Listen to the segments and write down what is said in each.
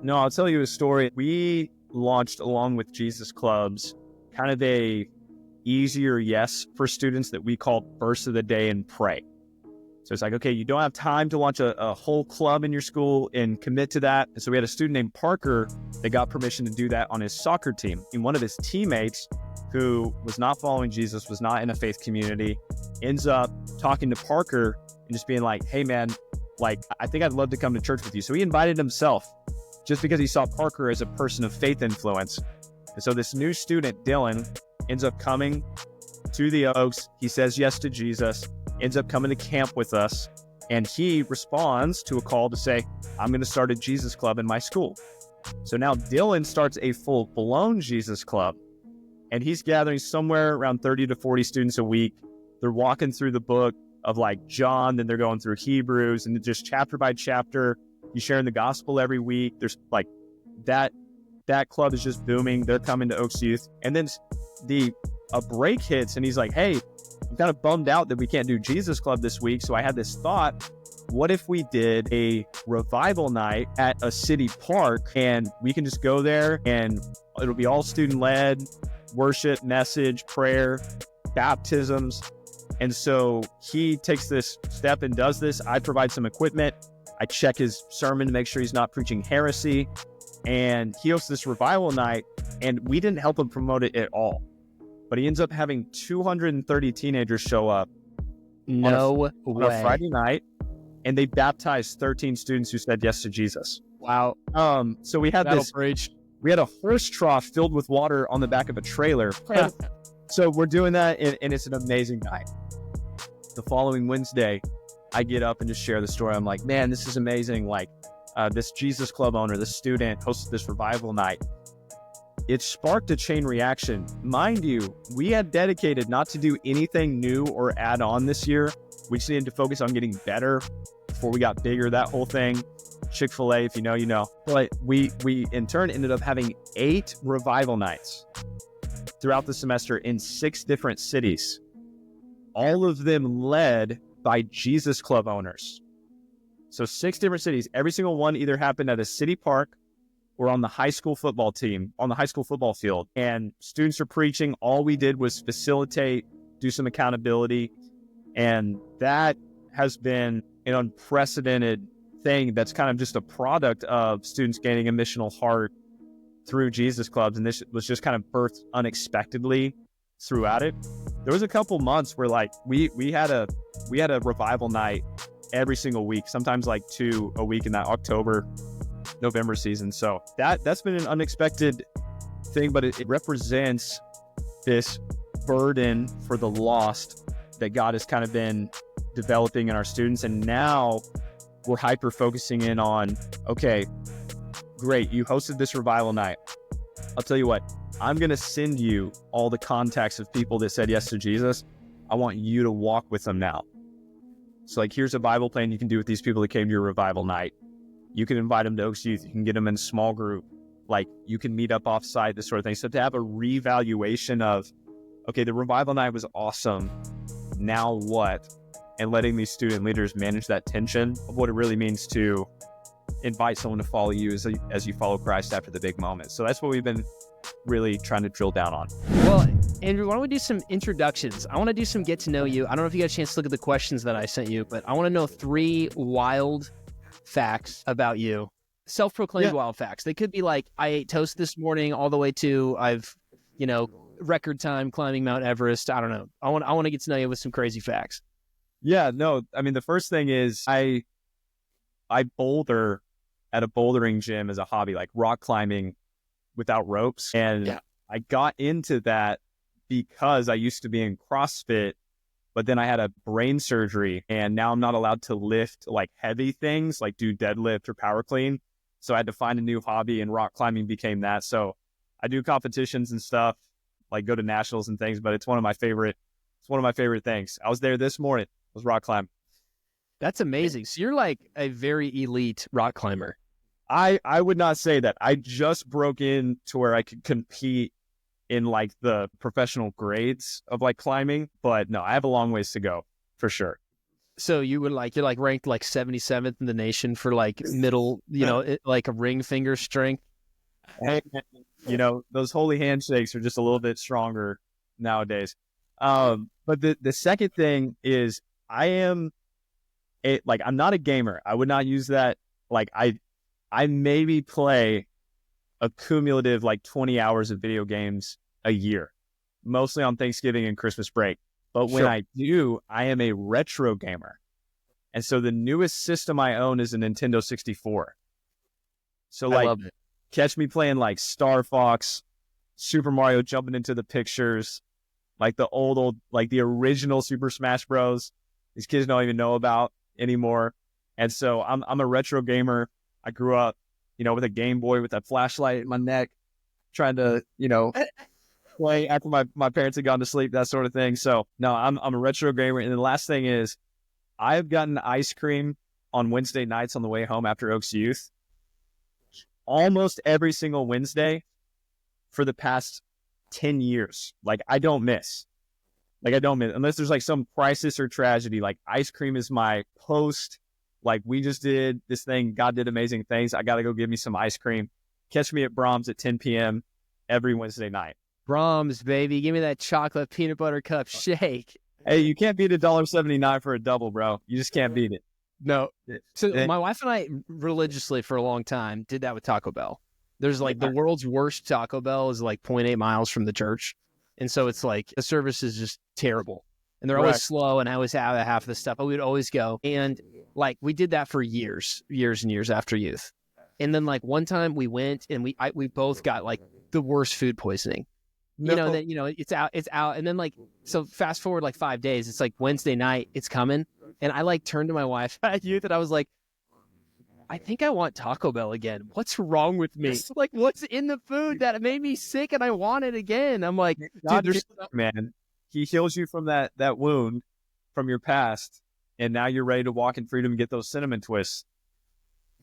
No, I'll tell you a story. We launched along with Jesus Clubs kind of a easier yes for students that we call Verse of the Day and Pray. So it's like, okay, you don't have time to launch a whole club in your school and commit to that. And so we had a student named Parker that got permission to do that on his soccer team. And one of his teammates, who was not following Jesus, was not in a faith community, ends up talking to Parker and just being like, hey man, like, I think I'd love to come to church with you. So he invited himself just because he saw Parker as a person of faith influence. And so this new student, Dylan, ends up coming to the Oaks. He says yes to Jesus, ends up coming to camp with us, and he responds to a call to say, I'm going to start a Jesus Club in my school. So now Dylan starts a full-blown Jesus Club, and he's gathering somewhere around 30 to 40 students a week. They're walking through the book of like John, then they're going through Hebrews, and just chapter by chapter. He's sharing the gospel every week. There's like that club is just booming. They're coming to Oaks Youth. And then a break hits, and he's like, hey, I'm kind of bummed out that we can't do Jesus Club this week. So I had this thought, what if we did a revival night at a city park, and we can just go there and it'll be all student led, worship, message, prayer, baptisms. And so he takes this step and does this. I provide some equipment. I check his sermon to make sure he's not preaching heresy. And he hosts this revival night, and we didn't help him promote it at all. But he ends up having 230 teenagers show up on a Friday night, and they baptized 13 students who said yes to Jesus. Wow. So we had we had a horse trough filled with water on the back of a trailer. So we're doing that, and it's an amazing night. The following Wednesday, I get up and just share the story. I'm like, man, this is amazing. Like, this Jesus Club owner, this student hosted this revival night. It sparked a chain reaction. Mind you, we had dedicated not to do anything new or add on this year. We just needed to focus on getting better before we got bigger, that whole thing. Chick-fil-A, if you know, you know. But we in turn ended up having 8 revival nights throughout the semester in 6 different cities, all of them led by Jesus Club owners. So 6 different cities, every single one either happened at a city park or on the high school football team, on the high school football field. And students are preaching. All we did was facilitate, do some accountability. And that has been an unprecedented thing that's kind of just a product of students gaining a missional heart through Jesus Clubs. And this was just kind of birthed unexpectedly throughout it. There was a couple months where like we had a revival night every single week, sometimes like 2 a week in that November season. So that's been an unexpected thing, but it represents this burden for the lost that God has kind of been developing in our students. And now we're hyper focusing in on, okay, great, you hosted this revival night. I'll tell you what, I'm going to send you all the contacts of people that said yes to Jesus. I want you to walk with them now. So like, here's a Bible plan you can do with these people that came to your revival night. You can invite them to Oaks Youth. You can get them in a small group. Like, you can meet up offsite, this sort of thing. So to have a reevaluation of, okay, the revival night was awesome. Now what? And letting these student leaders manage that tension of what it really means to invite someone to follow you as you follow Christ after the big moment. So that's what we've been really trying to drill down on. Well, Andrew, why don't we do some introductions? I want to do some get to know you. I don't know if you got a chance to look at the questions that I sent you, but I want to know 3 wild facts about you. Self-proclaimed wild facts. They could be like, I ate toast this morning, all the way to I've, record time climbing Mount Everest. I don't know. I want to get to know you with some crazy facts. Yeah, no, I mean, the first thing is I boulder at a bouldering gym as a hobby, like rock climbing without ropes. And I got into that because I used to be in CrossFit, but then I had a brain surgery, and now I'm not allowed to lift like heavy things, like do deadlift or power clean. So I had to find a new hobby, and rock climbing became that. So I do competitions and stuff, like go to nationals and things, but it's one of my favorite things. I was there this morning, was rock climbing. That's amazing. So you're like a very elite rock climber. I would not say that. I just broke in to where I could compete in like the professional grades of like climbing, but no, I have a long ways to go for sure. So you're like ranked like 77th in the nation for like middle, like a ring finger strength. Hey, those holy handshakes are just a little bit stronger nowadays. But the second thing is I'm not a gamer. I would not use that. Like I maybe play a cumulative like 20 hours of video games a year, mostly on Thanksgiving and Christmas break. But when I do, I am a retro gamer. And so the newest system I own is a Nintendo 64. So I love it. Catch me playing like Star Fox, Super Mario jumping into the pictures, like the old, like the original Super Smash Bros. These kids don't even know about anymore. And so I'm a retro gamer. I grew up, with a Game Boy with that flashlight in my neck, trying to, play after my parents had gone to sleep, that sort of thing. So no, I'm a retro gamer. And the last thing is I've gotten ice cream on Wednesday nights on the way home after Oaks Youth almost every single Wednesday for the past 10 years. Like I don't miss unless there's like some crisis or tragedy. Like ice cream is my post. Like we just did this thing. God did amazing things. I got to go get me some ice cream. Catch me at Brahms at 10 p.m. every Wednesday night. Brahms, baby. Give me that chocolate peanut butter cup shake. Hey, you can't beat $1.79 for a double, bro. You just can't beat it. No. So my wife and I religiously for a long time did that with Taco Bell. There's like the world's worst Taco Bell is like 0.8 miles from the church. And so it's like the service is just terrible. And they're always slow, and I always have half of the stuff, but we would always go. And like we did that for years and years after youth. And then like one time we went and we both got like the worst food poisoning. It's out. And then like, so fast forward like 5 days, it's like Wednesday night, it's coming. And I like turned to my wife at youth and I was like, I think I want Taco Bell again. What's wrong with me? Like, what's in the food that made me sick and I want it again? I'm like, dude, man, he heals you from that wound from your past. And now you're ready to walk in freedom and get those cinnamon twists.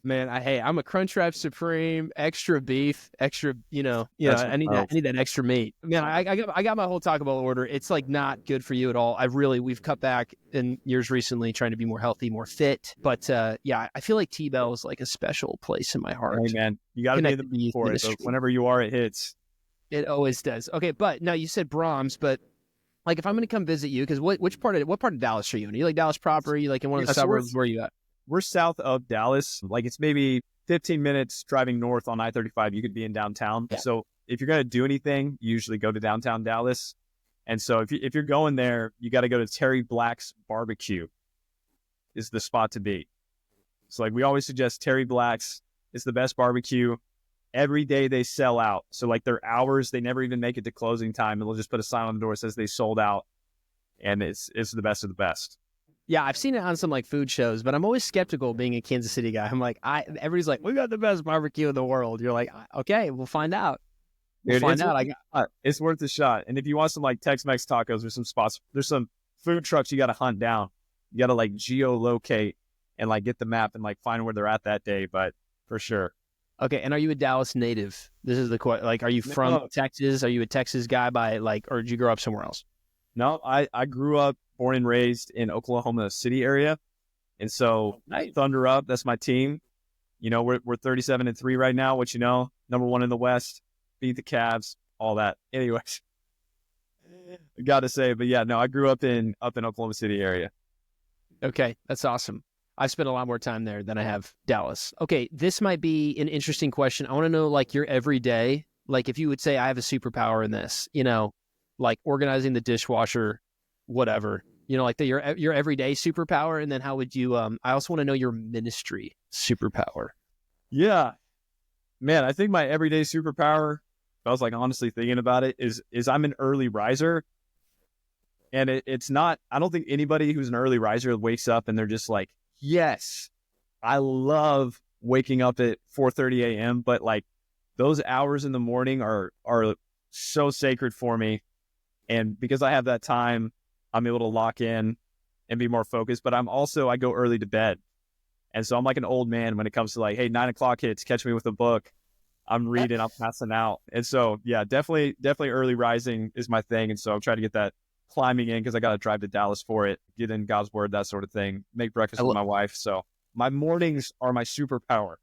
Man, I'm a Crunchwrap Supreme, extra beef, extra, I need that extra meat. Man, I got my whole Taco Bell order. It's like not good for you at all. We've cut back in years recently, trying to be more healthy, more fit. But I feel like T-Bell is like a special place in my heart. Hey man, you got to be the beef for it. So whenever you are, it hits. It always does. Okay, but now you said Brahms, but like if I'm going to come visit you, because what part of Dallas are you in? Are you like Dallas proper? Are you like in one of the suburbs? Where are you at? We're south of Dallas. Like it's maybe 15 minutes driving north on I-35. You could be in downtown. Yeah. So if you're going to do anything, you usually go to downtown Dallas. And so if you're going there, you got to go to Terry Black's Barbecue is the spot to be. So like we always suggest Terry Black's is the best barbecue. Every day they sell out. So like their hours, they never even make it to closing time. And they'll just put a sign on the door that says they sold out. And it's the best of the best. Yeah, I've seen it on some like food shows, but I'm always skeptical being a Kansas City guy. I'm like, everybody's like, we got the best barbecue in the world. You're like, okay, we'll find out. It's worth a shot. And if you want some like Tex-Mex tacos, there's some spots, there's some food trucks you got to hunt down. You got to like geolocate and like get the map and like find where they're at that day. But for sure. Okay, and are you a Dallas native? This is the question. Like, are you from Texas? Are you a Texas guy or did you grow up somewhere else? No, I grew up, born and raised in Oklahoma City area. And so Thunder Up, that's my team. We're 37-3 right now, which, number one in the West, beat the Cavs, all that. Anyways, I got to say, but yeah, no, I grew up in Oklahoma City area. Okay, that's awesome. I've spent a lot more time there than I have Dallas. Okay, this might be an interesting question. I want to know like your everyday, like if you would say I have a superpower in this, like organizing the dishwasher, whatever, like your everyday superpower. And then how would you, I also want to know your ministry superpower. Yeah, man, I think my everyday superpower, I was like honestly thinking about it, is I'm an early riser. And it's not, I don't think anybody who's an early riser wakes up and they're just like, yes, I love waking up at 4:30 a.m. But like those hours in the morning are so sacred for me. And because I have that time, I'm able to lock in and be more focused. But I go early to bed. And so I'm like an old man when it comes to like, hey, 9 o'clock hits, catch me with a book. I'm reading, I'm passing out. And so, yeah, definitely early rising is my thing. And so I'm trying to get that climbing in because I got to drive to Dallas for it, get in God's word, that sort of thing, make breakfast with my wife. So my mornings are my superpower.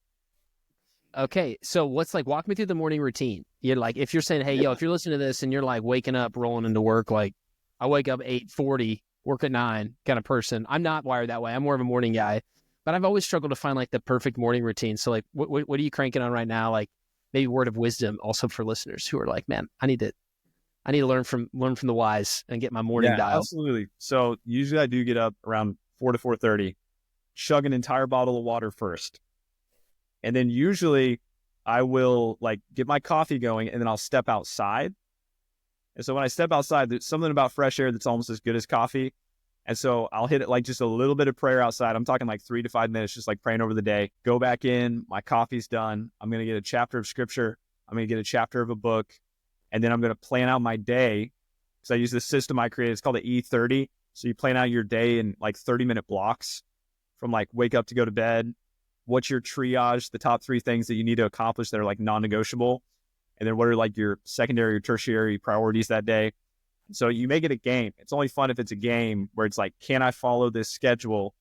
Okay. So walk me through the morning routine. You're like, if you're saying, hey, yo, if you're listening to this and you're like waking up, rolling into work, like I wake up 8:40, work at 9 kind of person. I'm not wired that way. I'm more of a morning guy, but I've always struggled to find like the perfect morning routine. So like, what are you cranking on right now? Like maybe word of wisdom also for listeners who are like, man, I need to learn from the wise and get my morning dial. Absolutely. So usually I do get up around 4 to 4:30, chug an entire bottle of water first. And then usually I will like get my coffee going and then I'll step outside. And so when I step outside, there's something about fresh air that's almost as good as coffee. And so I'll hit it like just a little bit of prayer outside. I'm talking like 3 to 5 minutes, just like praying over the day. Go back in, my coffee's done. I'm going to get a chapter of scripture. I'm going to get a chapter of a book. And then I'm going to plan out my day. Because I use this system I created. It's called the E30. So you plan out your day in like 30-minute blocks from like wake up to go to bed. What's your triage, the top 3 things that you need to accomplish that are like non-negotiable? And then what are like your secondary or tertiary priorities that day? So you make it a game. It's only fun if it's a game where it's like, can I follow this schedule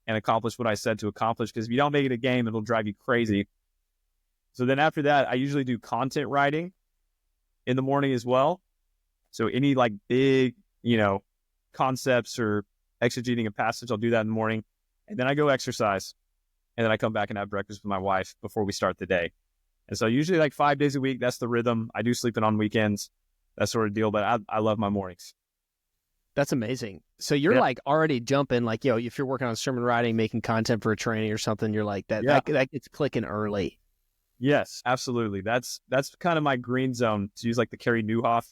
and accomplish what I said to accomplish? Because if you don't make it a game, it'll drive you crazy. So then after that, I usually do content writing in the morning as well. So any like big, concepts or exegeting a passage, I'll do that in the morning. And then I go exercise. And then I come back and have breakfast with my wife before we start the day. And so usually like 5 days a week, that's the rhythm. I do sleep in on weekends, that sort of deal. But I love my mornings. That's amazing. So you're like already jumping, like, if you're working on sermon writing, making content for a training or something, you're like that gets clicking early. Yes, absolutely. That's kind of my green zone, to use like the Carey Nieuwhof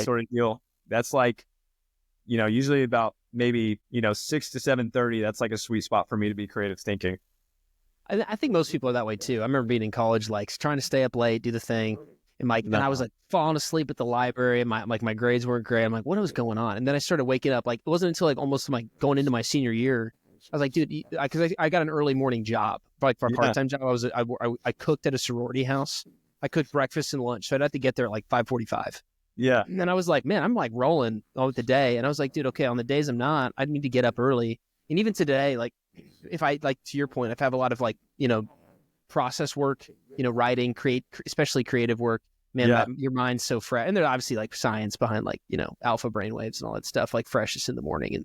sort of deal. That's like, usually about maybe, 6 to 7:30. That's like a sweet spot for me to be creative thinking. I think most people are that way too. I remember being in college, like trying to stay up late, do the thing. And I was like falling asleep at the library and my grades weren't great. I'm like, what was going on? And then I started waking up. Like it wasn't until like almost like going into my senior year, I was like, dude, because I got an early morning job, like for a part-time job. I cooked at a sorority house. I cooked breakfast and lunch. So I'd have to get there at like 5:45. Yeah. And then I was like, man, I'm like rolling all with the day. And I was like, dude, okay, on the days I'm not, I need to get up early. And even today, like if I, like to your point, if I have a lot of like, process work, writing, especially creative work, man, your mind's so fresh. And there's obviously like science behind like, alpha brainwaves and all that stuff, like freshest in the morning.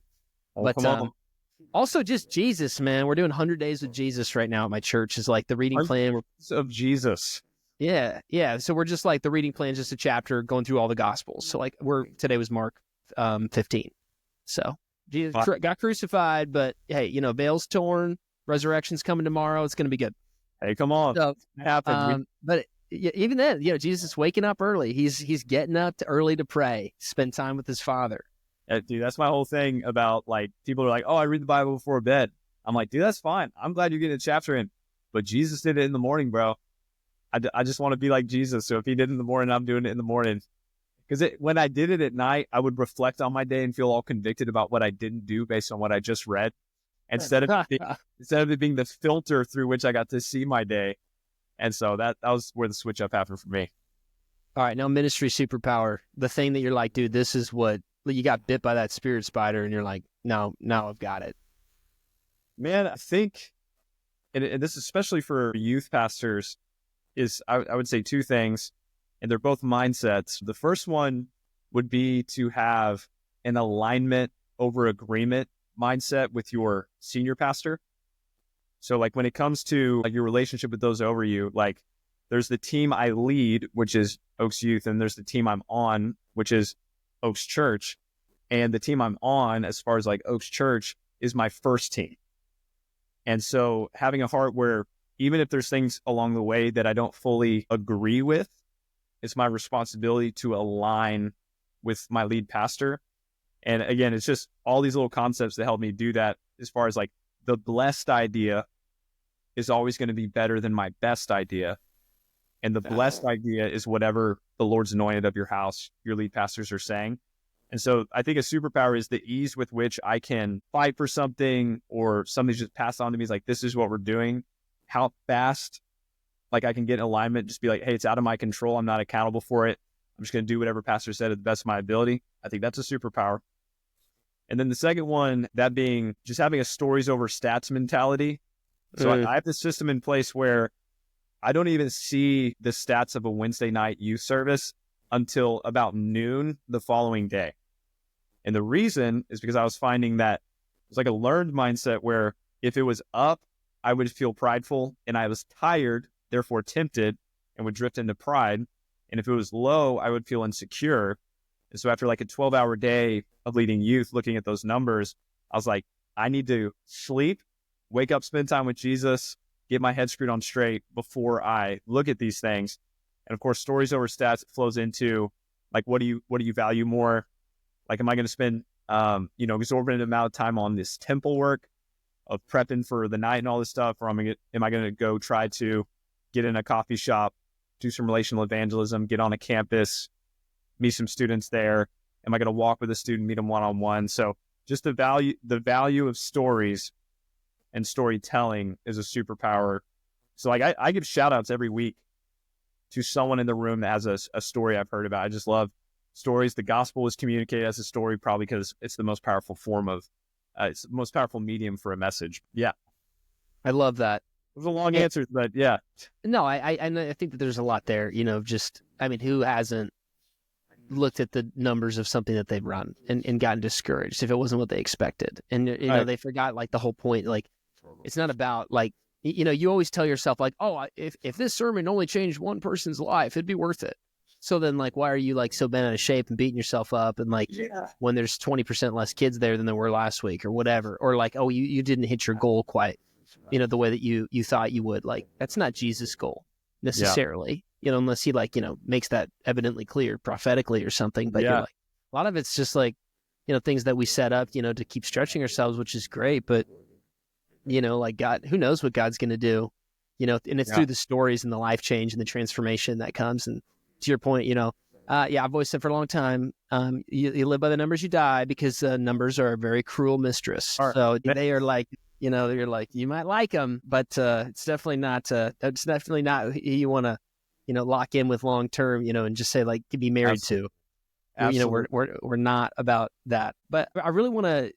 And also just Jesus, man, we're doing 100 days with Jesus right now at my church is like the reading plan of Jesus. Yeah. Yeah. So we're just like the reading plan, just a chapter going through all the gospels. So like today was Mark 15. So Jesus got crucified, but hey, veil's torn, resurrection's coming tomorrow. It's going to be good. Hey, come on. So, it happened. But even then, Jesus is waking up early. He's getting up early to pray, spend time with his Father. Dude, that's my whole thing about like, people are like, oh, I read the Bible before bed. I'm like, dude, that's fine. I'm glad you're getting a chapter in, but Jesus did it in the morning, bro. I just want to be like Jesus. So if he did it in the morning, I'm doing it in the morning. Because when I did it at night, I would reflect on my day and feel all convicted about what I didn't do based on what I just read. Instead of it being the filter through which I got to see my day. And so that was where the switch up happened for me. All right, now ministry superpower, the thing that you're like, dude, this is what you got bit by that spirit spider, and you're like, no, now I've got it. Man, I think, and this is especially for youth pastors, is I would say 2 things, and they're both mindsets. The first one would be to have an alignment over agreement mindset with your senior pastor. So like when it comes to your relationship with those over you, like there's the team I lead, which is Oaks Youth, and there's the team I'm on, which is Oaks Church. And the team I'm on, as far as like Oaks Church, is my first team. And so having a heart where even if there's things along the way that I don't fully agree with, it's my responsibility to align with my lead pastor. And again, it's just all these little concepts that help me do that, as far as like the blessed idea is always going to be better than my best idea. And the blessed idea is whatever the Lord's anointed of your house, your lead pastors are saying. And so I think a superpower is the ease with which I can fight for something, or something's just passed on to me. It's like, this is what we're doing. How fast, like I can get in alignment, just be like, hey, it's out of my control. I'm not accountable for it. I'm just going to do whatever pastor said at the best of my ability. I think that's a superpower. And then the second one, that being just having a stories over stats mentality. So I have this system in place where I don't even see the stats of a Wednesday night youth service until about noon the following day. And the reason is because I was finding that it's like a learned mindset where if it was up, I would feel prideful, and I was tired, therefore tempted, and would drift into pride. And if it was low, I would feel insecure. And so after like a 12-hour day of leading youth, looking at those numbers, I was like, I need to sleep, wake up, spend time with Jesus, get my head screwed on straight before I look at these things. And of course, stories over stats flows into like, what do you value more? Like, am I going to spend, exorbitant amount of time on this temple work of prepping for the night and all this stuff? Or am I going to go try to get in a coffee shop, do some relational evangelism, get on a campus, meet some students there? Am I going to walk with a student, meet them one-on-one? So just the value of stories and storytelling is a superpower. So like I give shout outs every week to someone in the room that has a story I've heard about. I just love stories. The gospel is communicated as a story, probably because it's the most powerful form of, it's the most powerful medium for a message. Yeah. I love that. It was a long answer, but yeah. No, I think that there's a lot there, who hasn't looked at the numbers of something that they've run and gotten discouraged if it wasn't what they expected. And, they forgot like the whole point. Like, it's not about like, you always tell yourself like, oh, if this sermon only changed one person's life, it'd be worth it. So then like, why are you like so bent out of shape and beating yourself up? And like, when there's 20% less kids there than there were last week or whatever, or like, oh, you didn't hit your goal quite, the way that you thought you would. Like, that's not Jesus' goal necessarily, unless he like, makes that evidently clear prophetically or something. But you're like, a lot of it's just like, things that we set up, to keep stretching ourselves, which is great. But, like God, who knows what God's going to do, and it's through the stories and the life change and the transformation that comes. And to your point, I've always said for a long time, you live by the numbers, you die, because numbers are a very cruel mistress. So they are like, you're like, you might like them, but it's definitely not who you want to, lock in with long term, and just say like to be married to. Absolutely. We're not about that. But I really want to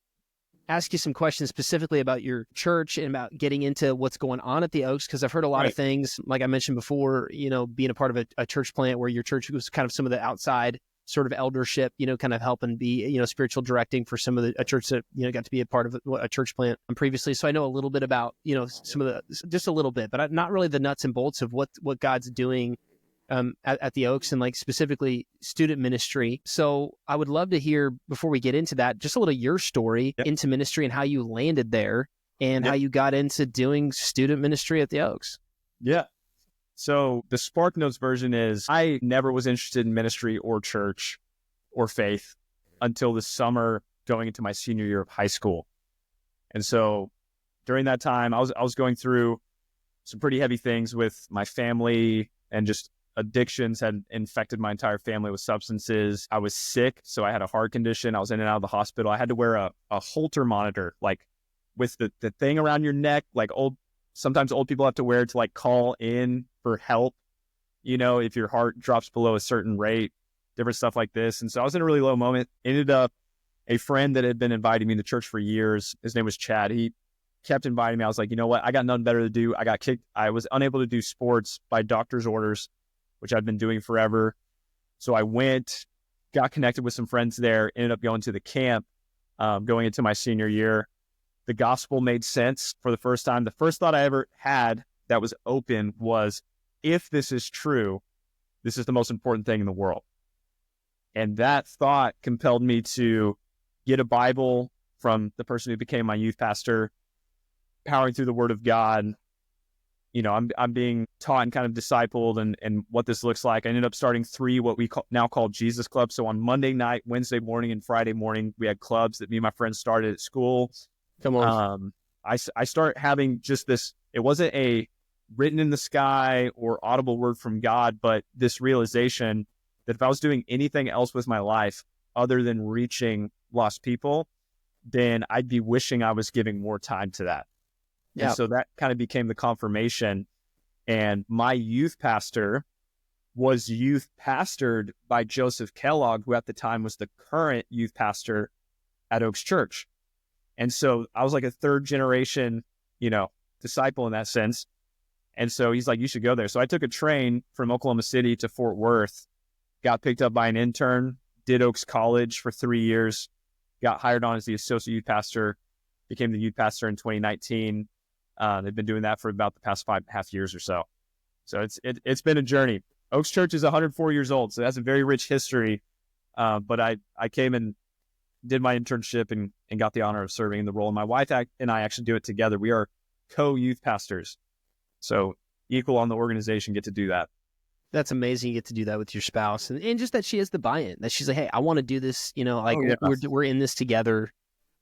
ask you some questions specifically about your church and about getting into what's going on at the Oaks, because I've heard a lot of things, like I mentioned before, being a part of a church plant where your church was kind of some of the outside sort of eldership, kind of helping be, spiritual directing for some of a church that, got to be a part of a church plant previously. So I know a little bit about, some of just a little bit, but not really the nuts and bolts of what God's doing at the Oaks and like specifically student ministry. So I would love to hear, before we get into that, just a little your story into ministry and how you landed there and how you got into doing student ministry at the Oaks. Yeah. So the Spark Notes version is I never was interested in ministry or church or faith until the summer going into my senior year of high school. And so during that time, I was going through some pretty heavy things with my family, and just addictions had infected my entire family with substances. I was sick, so I had a heart condition. I was in and out of the hospital. I had to wear a Holter monitor, like with the thing around your neck, like sometimes old people have to wear to like call in for help, if your heart drops below a certain rate, different stuff like this. And so I was in a really low moment. Ended up, a friend that had been inviting me to church for years, his name was Chad. He kept inviting me. I was like, you know what? I got nothing better to do. I got kicked. I was unable to do sports by doctor's orders, which I'd been doing forever. So I went, got connected with some friends there, ended up going to the camp, going into my senior year. The gospel made sense for the first time. The first thought I ever had that was open was, if this is true, this is the most important thing in the world. And that thought compelled me to get a Bible from the person who became my youth pastor, powering through the Word of God. I'm being taught and kind of discipled and what this looks like. I ended up starting 3 what we now call Jesus Clubs. So on Monday night, Wednesday morning, and Friday morning, we had clubs that me and my friends started at school. Come on. I start having just this, it wasn't a written in the sky or audible word from God, but this realization that if I was doing anything else with my life other than reaching lost people, then I'd be wishing I was giving more time to that. Yeah. And so that kind of became the confirmation. And my youth pastor was youth pastored by Joseph Kellogg, who at the time was the current youth pastor at Oaks Church. And so I was like a third generation, disciple in that sense. And so he's like, you should go there. So I took a train from Oklahoma City to Fort Worth, got picked up by an intern, did Oaks College for 3 years, got hired on as the associate youth pastor, became the youth pastor in 2019. They've been doing that for about the past 5.5 years or so. So it's been a journey. Oaks Church is 104 years old, so that's a very rich history. But I came and did my internship and got the honor of serving in the role. And my wife and I actually do it together. We are co-youth pastors. So equal on the organization, get to do that. That's amazing. You get to do that with your spouse, and just that she has the buy-in, that she's like, hey, I want to do this, we're in this together.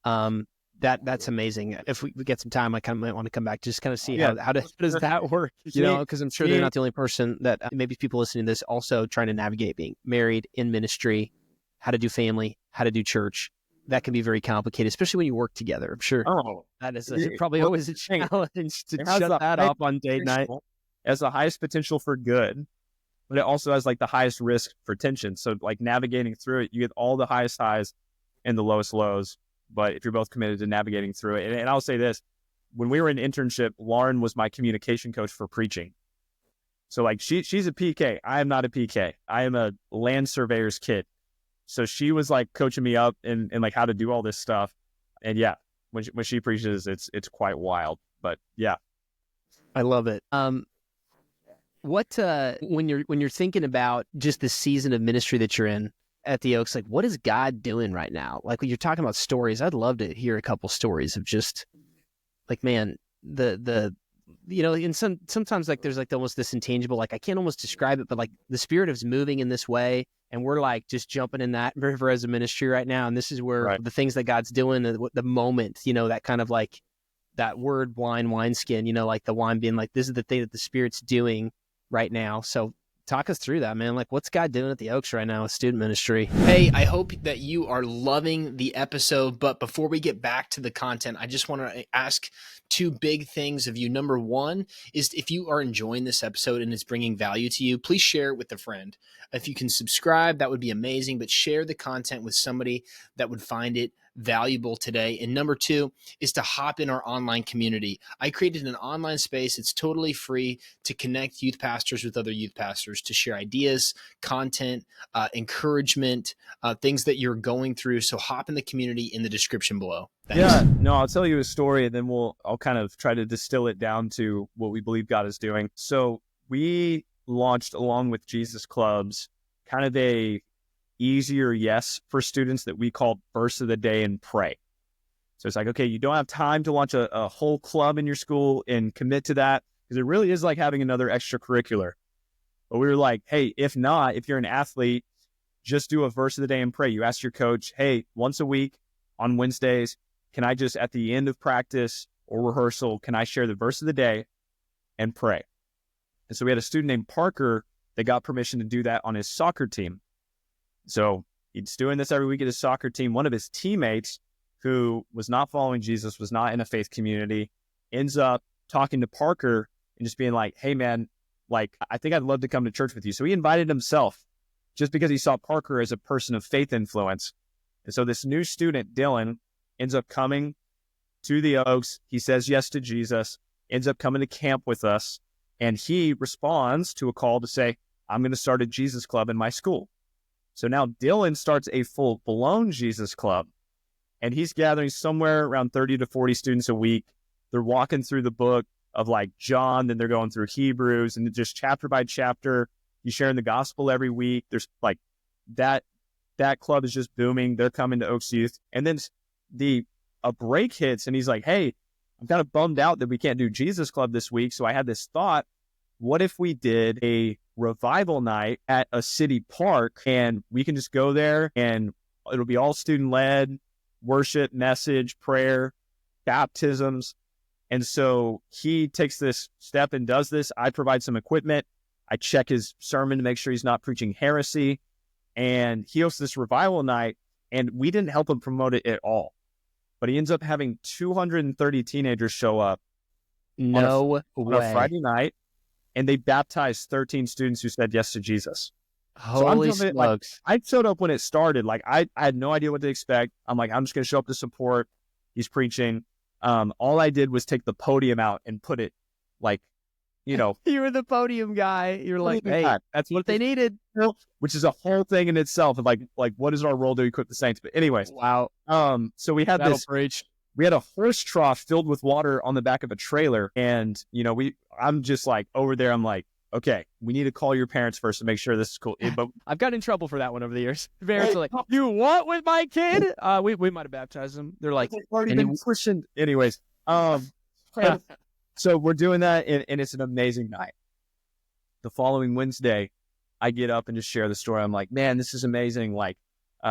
That's amazing. If we get some time, I kind of might want to come back, just kind of see how does that work, because I'm sure they're not the only person that maybe people listening to this also trying to navigate being married, in ministry, how to do family, how to do church. That can be very complicated, especially when you work together. I'm sure that is probably always a challenge to shut that off on date night. It has the highest potential for good, but it also has like the highest risk for tension. So like navigating through it, you get all the highest highs and the lowest lows. But if you're both committed to navigating through it, and I'll say this, when we were in internship, Lauren was my communication coach for preaching. So like she's a PK. I am not a PK. I am a land surveyor's kid. So she was like coaching me up in like how to do all this stuff. And yeah, when she preaches, it's quite wild. But yeah. I love it. What when you're thinking about just the season of ministry that you're in at the Oaks, like what is God doing right now? Like when you're talking about stories, I'd love to hear a couple stories of just like, man, and sometimes like there's like almost this intangible, like I can't almost describe it, but like the Spirit is moving in this way, and we're like just jumping in that river as a ministry right now, and this is where the things that God's doing, the moment, that kind of like that word wineskin, like the wine being like, this is the thing that the Spirit's doing right now. So talk us through that, man. Like, what's God doing at the Oaks right now with student ministry? Hey, I hope that you are loving the episode. But before we get back to the content, I just want to ask two big things of you. Number one is, if you are enjoying this episode and it's bringing value to you, please share it with a friend. If you can subscribe, that would be amazing. But share the content with somebody that would find it valuable today. And number two is to hop in our online community. I created an online space. It's totally free to connect youth pastors with other youth pastors, to share ideas, content, encouragement, things that you're going through. So hop in the community in the description below. Thanks. Yeah, no, I'll tell you a story, and then I'll kind of try to distill it down to what we believe God is doing. So we launched, along with Jesus Clubs, kind of a easier yes for students that we called Verse of the Day and Pray. So it's like, okay, you don't have time to launch a whole club in your school and commit to that, because it really is like having another extracurricular. But we were like, hey, if you're an athlete, just do a Verse of the Day and Pray. You ask your coach, hey, once a week on Wednesdays, can I just, at the end of practice or rehearsal, can I share the verse of the day and pray? And so we had a student named Parker that got permission to do that on his soccer team. So he's doing this every week at his soccer team. One of his teammates, who was not following Jesus, was not in a faith community, ends up talking to Parker and just being like, hey man, like, I think I'd love to come to church with you. So he invited himself just because he saw Parker as a person of faith influence. And so this new student, Dylan, ends up coming to the Oaks. He says yes to Jesus, ends up coming to camp with us. And he responds to a call to say, I'm going to start a Jesus Club in my school. So now Dylan starts a full-blown Jesus Club, and he's gathering somewhere around 30 to 40 students a week. They're walking through the book of like John, then they're going through Hebrews, and just chapter by chapter. He's sharing the gospel every week. There's like that club is just booming. They're coming to Oaks Youth. And then a break hits, and he's like, hey, I'm kind of bummed out that we can't do Jesus Club this week. So I had this thought, what if we did a revival night at a city park, and we can just go there and it'll be all student led, worship, message, prayer, baptisms. And so he takes this step and does this. I provide some equipment. I check his sermon to make sure he's not preaching heresy. And he hosts this revival night, and we didn't help him promote it at all. But he ends up having 230 teenagers show up on a Friday night. and they baptized 13 students who said yes to Jesus. Holy smokes. I showed up when it started. Like I had no idea what to expect. I'm like, I'm just going to show up to support. He's preaching. All I did was take the podium out and put it like, you were the podium guy. You're like, hey, that's what they needed. Which is a whole thing in itself of like what is our role to equip the saints? But anyways, wow. So we had we had a horse trough filled with water on the back of a trailer. And, I'm just like over there. I'm like, okay, we need to call your parents first to make sure this is cool. But I've gotten in trouble for that one over the years. Parents are like, you what with my kid? We might have baptized him. They're like, Christian. Anyways, so we're doing that, and it's an amazing night. The following Wednesday, I get up and just share the story. I'm like, man, this is amazing. Like,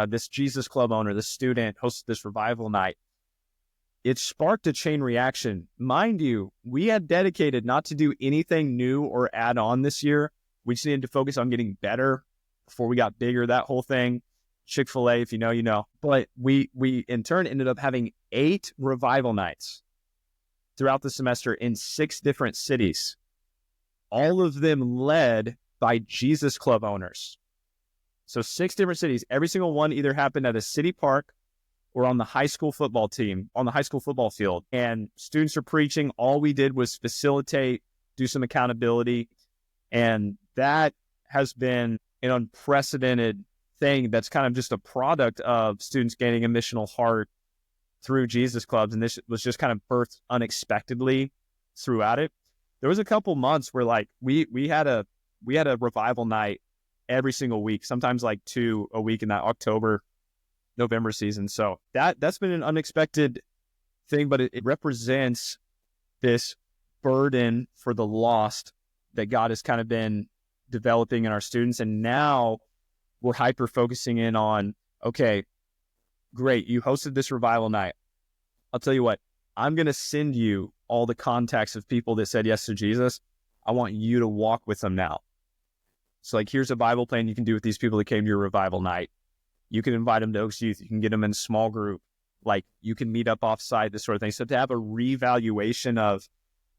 this Jesus Club owner, this student hosted this revival night. It sparked a chain reaction. Mind you, we had dedicated not to do anything new or add on this year. We just needed to focus on getting better before we got bigger, that whole thing. Chick-fil-A, if you know, you know. But we in turn ended up having 8 revival nights throughout the semester in 6 different cities, all of them led by Jesus Club owners. So 6 different cities. Every single one either happened at a city park or on the high school football team, on the high school football field. And students are preaching. All we did was facilitate, do some accountability. And that has been an unprecedented thing that's kind of just a product of students gaining a missional heart through Jesus Clubs. And this was just kind of birthed unexpectedly throughout it. There was a couple months where like we had a revival night every single week, sometimes like 2 a week in that November season. So that's been an unexpected thing, but it represents this burden for the lost that God has kind of been developing in our students. And now we're hyper focusing in on, okay, great, you hosted this revival night. I'll tell you what, I'm going to send you all the contacts of people that said yes to Jesus. I want you to walk with them now. So like, here's a Bible plan you can do with these people that came to your revival night. You can invite them to Oaks Youth. You can get them in a small group. Like, you can meet up offsite, this sort of thing. So to have a reevaluation of,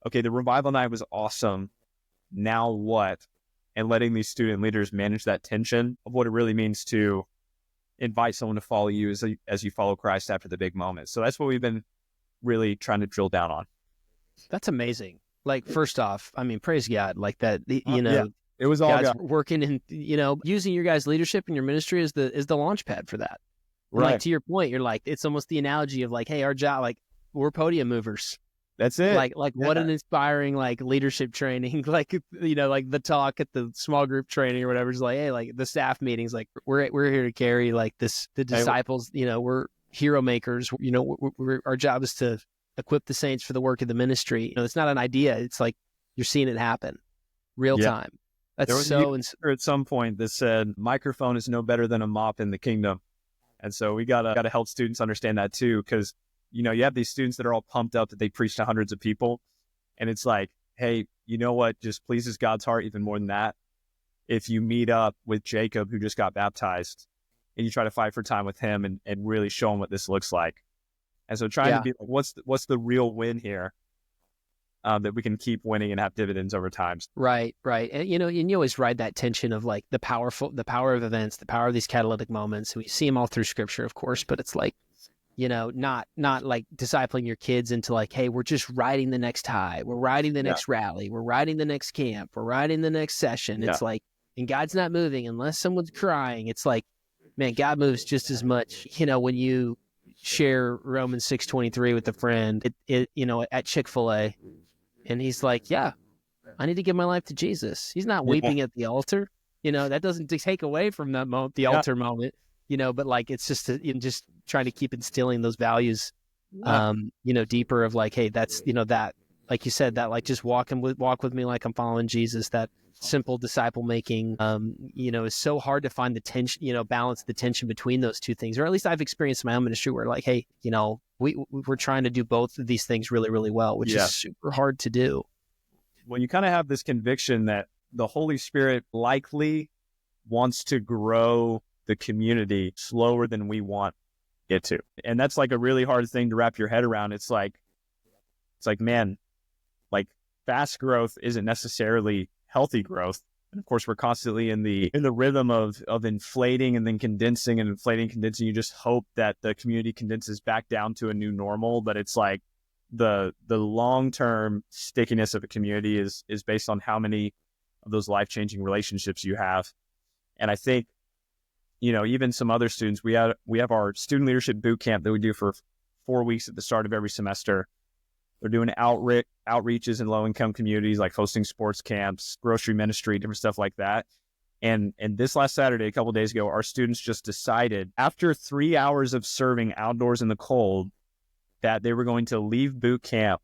okay, the revival night was awesome. Now what? And letting these student leaders manage that tension of what it really means to invite someone to follow you as you follow Christ after the big moment. So that's what we've been really trying to drill down on. That's amazing. Like, first off, I mean, praise God. Like that, it was all God's working and, using your guys' leadership and your ministry is the launch pad for that. And right. Like, to your point, you're like, it's almost the analogy of like, hey, our job, like, we're podium movers. That's it. Like what an inspiring, like, leadership training, like, like the talk at the small group training or whatever is like, hey, like the staff meetings, like we're here to carry like the disciples, we're hero makers, our job is to equip the saints for the work of the ministry. It's not an idea. It's like, you're seeing it happen real time. That's there was at some point that said microphone is no better than a mop in the kingdom. And so we gotta help students understand that too, because you have these students that are all pumped up that they preach to hundreds of people. And it's like, hey, you know what just pleases God's heart even more than that? If you meet up with Jacob, who just got baptized, and you try to fight for time with him and really show him what this looks like. And so trying to be like, what's the real win here? That we can keep winning and have dividends over time. Right. And, and you always ride that tension of like the power of events, the power of these catalytic moments. We see them all through scripture, of course, but it's like, not like discipling your kids into like, hey, we're just riding the next high. We're riding the next rally. We're riding the next camp. We're riding the next session. It's like, and God's not moving unless someone's crying. It's like, man, God moves just as much, when you share Romans 6:23 with a friend, at Chick-fil-A. And he's like, yeah, I need to give my life to Jesus. He's not weeping at the altar. That doesn't take away from that moment, the altar moment, but like, it's just, just trying to keep instilling those values, deeper of like, hey, that's, that, like you said, that like, just walk with me like I'm following Jesus, that simple disciple making, is so hard to find the tension, balance the tension between those two things. Or at least I've experienced in my own ministry where like, hey, we're trying to do both of these things really, really well, which is super hard to do. When you kind of have this conviction that the Holy Spirit likely wants to grow the community slower than we want it to. And that's like a really hard thing to wrap your head around. It's like, man, like fast growth isn't necessarily healthy growth. And of course, we're constantly in the rhythm of inflating and then condensing and inflating, condensing. You just hope that the community condenses back down to a new normal. But it's like the long-term stickiness of a community is based on how many of those life-changing relationships you have. And I think, even some other students, we have our student leadership boot camp that we do for 4 weeks at the start of every semester. They're doing outreaches in low-income communities, like hosting sports camps, grocery ministry, different stuff like that. And this last Saturday, a couple of days ago, our students just decided, after 3 hours of serving outdoors in the cold, that they were going to leave boot camp,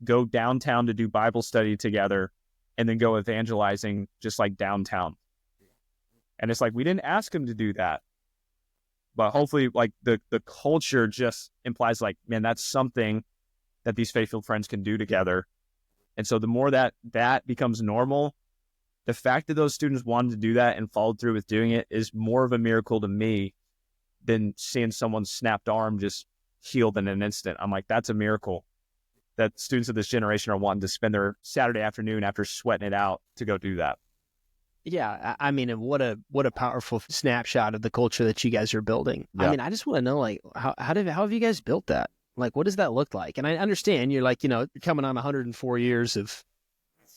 go downtown to do Bible study together, and then go evangelizing just like downtown. And it's like, we didn't ask them to do that. But hopefully, like, the culture just implies, like, man, that's something that these faith-filled friends can do together. And so the more that becomes normal, the fact that those students wanted to do that and followed through with doing it is more of a miracle to me than seeing someone's snapped arm just healed in an instant. I'm like, that's a miracle that students of this generation are wanting to spend their Saturday afternoon after sweating it out to go do that. Yeah, I mean, and what a powerful snapshot of the culture that you guys are building. Yeah. I mean, I just want to know, like, how have you guys built that? Like, what does that look like? And I understand you're like, you're coming on 104 years of,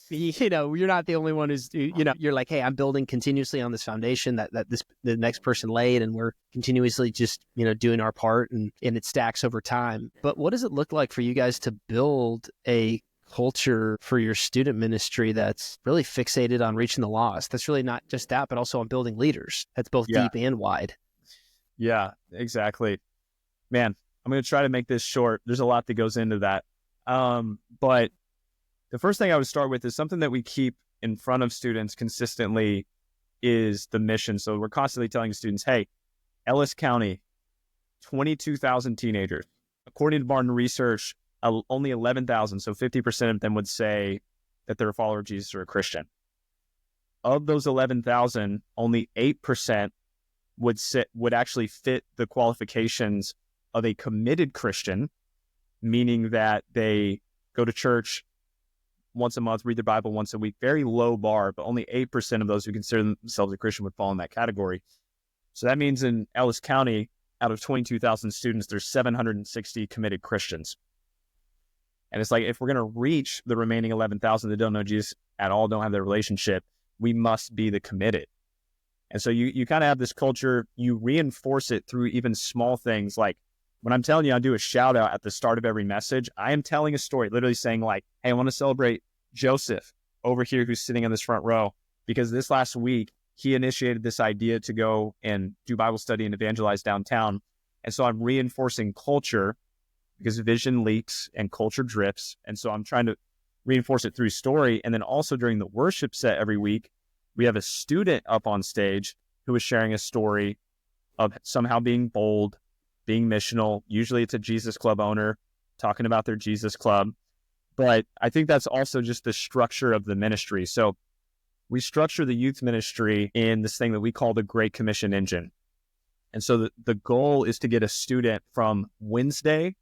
you're not the only one who's, you're like, hey, I'm building continuously on this foundation that the next person laid, and we're continuously just, doing our part, and it stacks over time. But what does it look like for you guys to build a culture for your student ministry that's really fixated on reaching the lost? That's really not just that, but also on building leaders. That's both deep and wide. Yeah, exactly. Man, I'm going to try to make this short. There's a lot that goes into that. But the first thing I would start with is something that we keep in front of students consistently is the mission. So we're constantly telling students, hey, Ellis County, 22,000 teenagers. According to Barton research, only 11,000, so 50% of them would say that they're a follower of Jesus or a Christian. Of those 11,000, only 8% would actually fit the qualifications of a committed Christian, meaning that they go to church once a month, read the Bible once a week. Very low bar, but only 8% of those who consider themselves a Christian would fall in that category. So that means in Ellis County, out of 22,000 students, there's 760 committed Christians. And it's like, if we're going to reach the remaining 11,000 that don't know Jesus at all, don't have their relationship, we must be the committed. And so you kind of have this culture, you reinforce it through even small things. Like when I'm telling you, I do a shout out at the start of every message, I am telling a story, literally saying like, hey, I want to celebrate Joseph over here who's sitting in this front row, because this last week, he initiated this idea to go and do Bible study and evangelize downtown. And so I'm reinforcing culture, because vision leaks and culture drifts. And so I'm trying to reinforce it through story. And then also during the worship set every week, we have a student up on stage who is sharing a story of somehow being bold, being missional. Usually it's a Jesus Club owner talking about their Jesus Club. But I think that's also just the structure of the ministry. So we structure the youth ministry in this thing that we call the Great Commission Engine. And so the goal is to get a student from Wednesday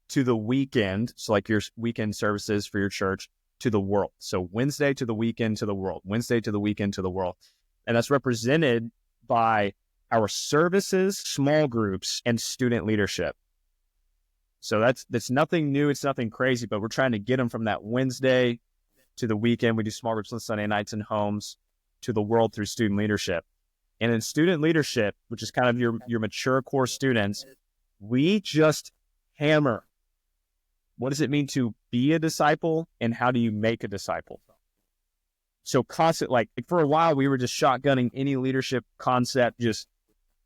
to the weekend, so like your weekend services for your church, to the world. So Wednesday to the weekend to the world, Wednesday to the weekend to the world. And that's represented by our services, small groups, and student leadership. So that's nothing new, it's nothing crazy, but we're trying to get them from that Wednesday to the weekend. We do small groups on Sunday nights in homes, to the world through student leadership. And in student leadership, which is kind of your mature core students, we just hammer, what does it mean to be a disciple, and how do you make a disciple? So like for a while, we were just shotgunning any leadership concept, just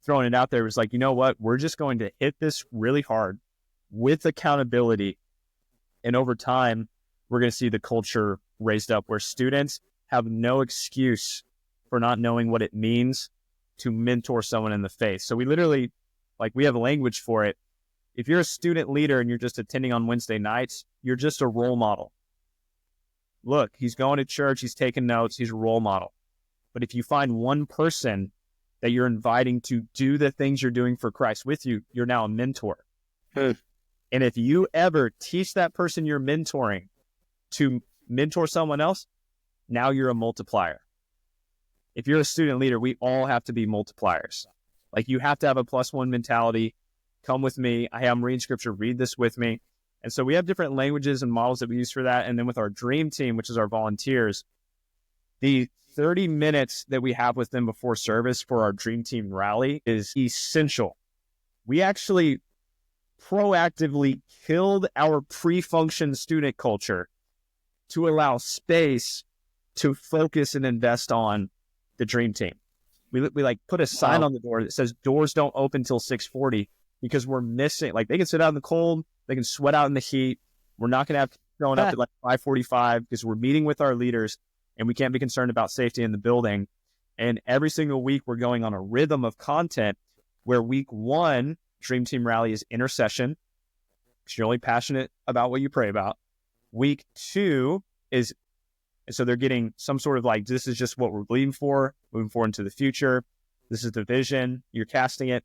throwing it out there. It was like, you know what? We're just going to hit this really hard with accountability. And over time, we're going to see the culture raised up where students have no excuse for not knowing what it means to mentor someone in the faith. So we literally, like, we have language for it. If you're a student leader and you're just attending on Wednesday nights, you're just a role model. Look, he's going to church, he's taking notes, he's a role model. But if you find one person that you're inviting to do the things you're doing for Christ with you, you're now a mentor. And if you ever teach that person you're mentoring to mentor someone else, now you're a multiplier. If you're a student leader, we all have to be multipliers. Like, you have to have a +1 mentality. Come with me. I'm reading scripture. Read this with me. And so we have different languages and models that we use for that. And then with our dream team, which is our volunteers, the 30 minutes that we have with them before service for our dream team rally is essential. We actually proactively killed our pre-function student culture to allow space to focus and invest on the dream team. We like put a sign on the door that says doors don't open till 6:40 because we're missing, like, they can sit out in the cold, they can sweat out in the heat. We're not going to have to going up at like 5:45 because we're meeting with our leaders and we can't be concerned about safety in the building. And every single week we're going on a rhythm of content where week 1, Dream Team Rally, is intercession, because you're only passionate about what you pray about. Week 2 is, so they're getting some sort of like, this is just what we're believing for, moving forward into the future. This is the vision. You're casting it.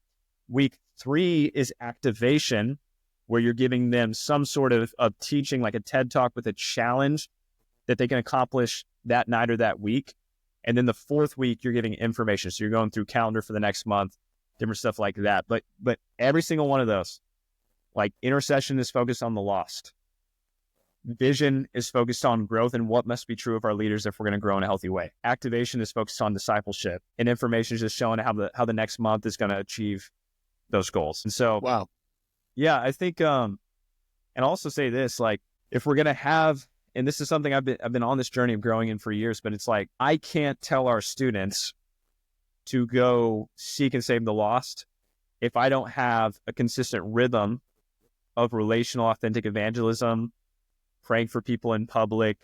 Week 3 is activation, where you're giving them some sort of teaching, like a TED Talk with a challenge that they can accomplish that night or that week. And then the 4th week, you're giving information. So you're going through calendar for the next month, different stuff like that. But every single one of those, like, intercession is focused on the lost. Vision is focused on growth and what must be true of our leaders if we're going to grow in a healthy way. Activation is focused on discipleship, and information is just showing how the next month is going to achieve those goals. And so, wow. Yeah, I think, and I'll also say this, like, if we're going to have, and this is something I've been on this journey of growing in for years, but it's like, I can't tell our students to go seek and save the lost if I don't have a consistent rhythm of relational, authentic evangelism, praying for people in public,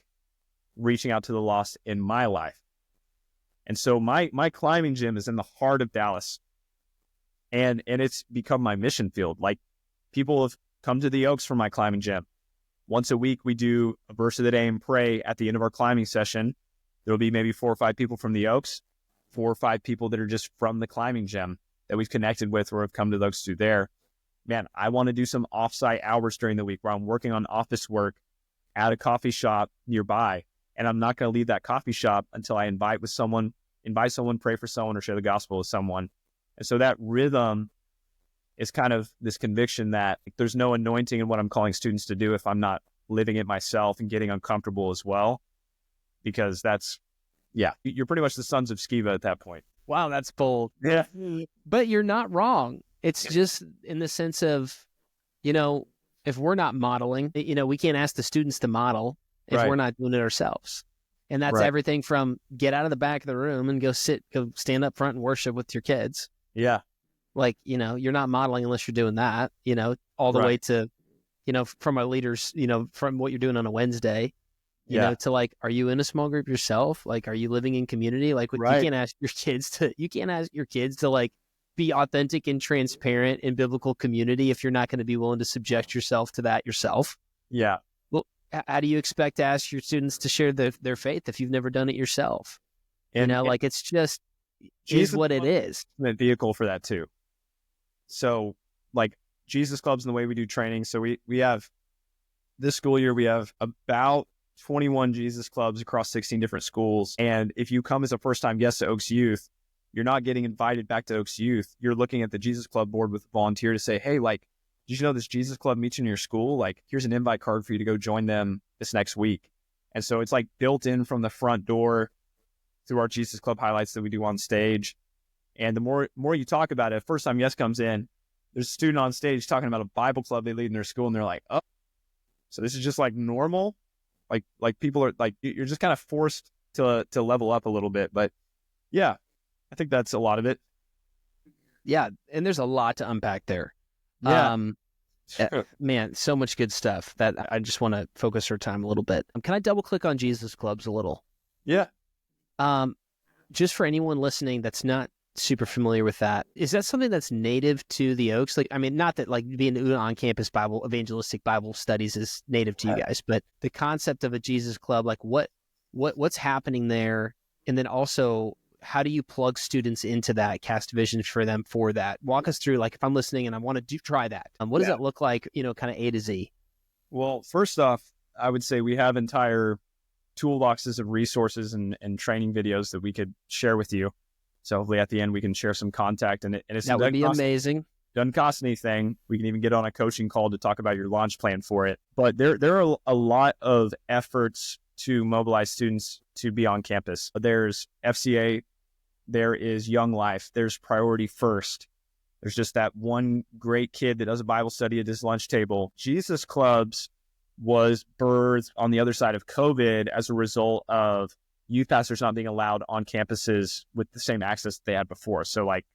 reaching out to the lost in my life. And so my climbing gym is in the heart of Dallas, and it's become my mission field. Like, people have come to the Oaks for my climbing gym. Once a week, we do a verse of the day and pray at the end of our climbing session. There'll be maybe 4 or 5 people from the Oaks, 4 or 5 people that are just from the climbing gym that we've connected with or have come to the Oaks through there. Man, I want to do some offsite hours during the week where I'm working on office work at a coffee shop nearby. And I'm not going to leave that coffee shop until I invite someone, pray for someone, or share the gospel with someone. And so that rhythm is kind of this conviction that there's no anointing in what I'm calling students to do if I'm not living it myself and getting uncomfortable as well. Because you're pretty much the sons of Sceva at that point. Wow, that's bold. Yeah. But you're not wrong. It's just in the sense of, if we're not modeling, we can't ask the students to model if we're not doing it ourselves. And that's everything from get out of the back of the room and go stand up front and worship with your kids. Yeah. Like, you're not modeling unless you're doing that, all the way to, from our leaders, from what you're doing on a Wednesday, you know, to like, are you in a small group yourself? Like, are you living in community? Like, you can't ask your kids to like be authentic and transparent in biblical community if you're not going to be willing to subject yourself to that yourself. Yeah. Well, how do you expect to ask your students to share their faith if you've never done it yourself? Like, it's just is what it is. The vehicle for that too. So, like, Jesus Clubs and the way we do training. So we have this school year, we have about 21 Jesus Clubs across 16 different schools. And if you come as a first-time guest to Oaks Youth, you're not getting invited back to Oaks Youth. You're looking at the Jesus Club board with a volunteer to say, hey, like, did you know this Jesus Club meets in your school? Like, here's an invite card for you to go join them this next week. And so it's like built in from the front door through our Jesus Club highlights that we do on stage. And the more you talk about it, first time guest comes in, there's a student on stage talking about a Bible club they lead in their school, and they're like, oh, so this is just like normal? Like people are like, you're just kind of forced to level up a little bit. But yeah, I think that's a lot of it. Yeah. And there's a lot to unpack there. Yeah. Man, so much good stuff that I just want to focus our time a little bit. Can I double click on Jesus Clubs a little? Yeah. Just for anyone listening that's not super familiar with that, is that something that's native to the Oaks? Like, I mean, not that like being on-campus evangelistic Bible studies is native to you guys, but the concept of a Jesus Club, like what's happening there, and then also how do you plug students into that, cast vision for them for that? Walk us through, like, if I'm listening and I want to try that, what does that look like? Kind of A to Z. Well, first off, I would say we have entire toolboxes of resources and training videos that we could share with you. So hopefully at the end we can share some contact, and that would be amazing. Doesn't cost anything. We can even get on a coaching call to talk about your launch plan for it. But there are a lot of efforts to mobilize students to be on campus. There's FCA, there is Young Life, there's Priority First. There's just that one great kid that does a Bible study at his lunch table. Jesus Clubs was birthed on the other side of COVID as a result of youth pastors not being allowed on campuses with the same access that they had before. So like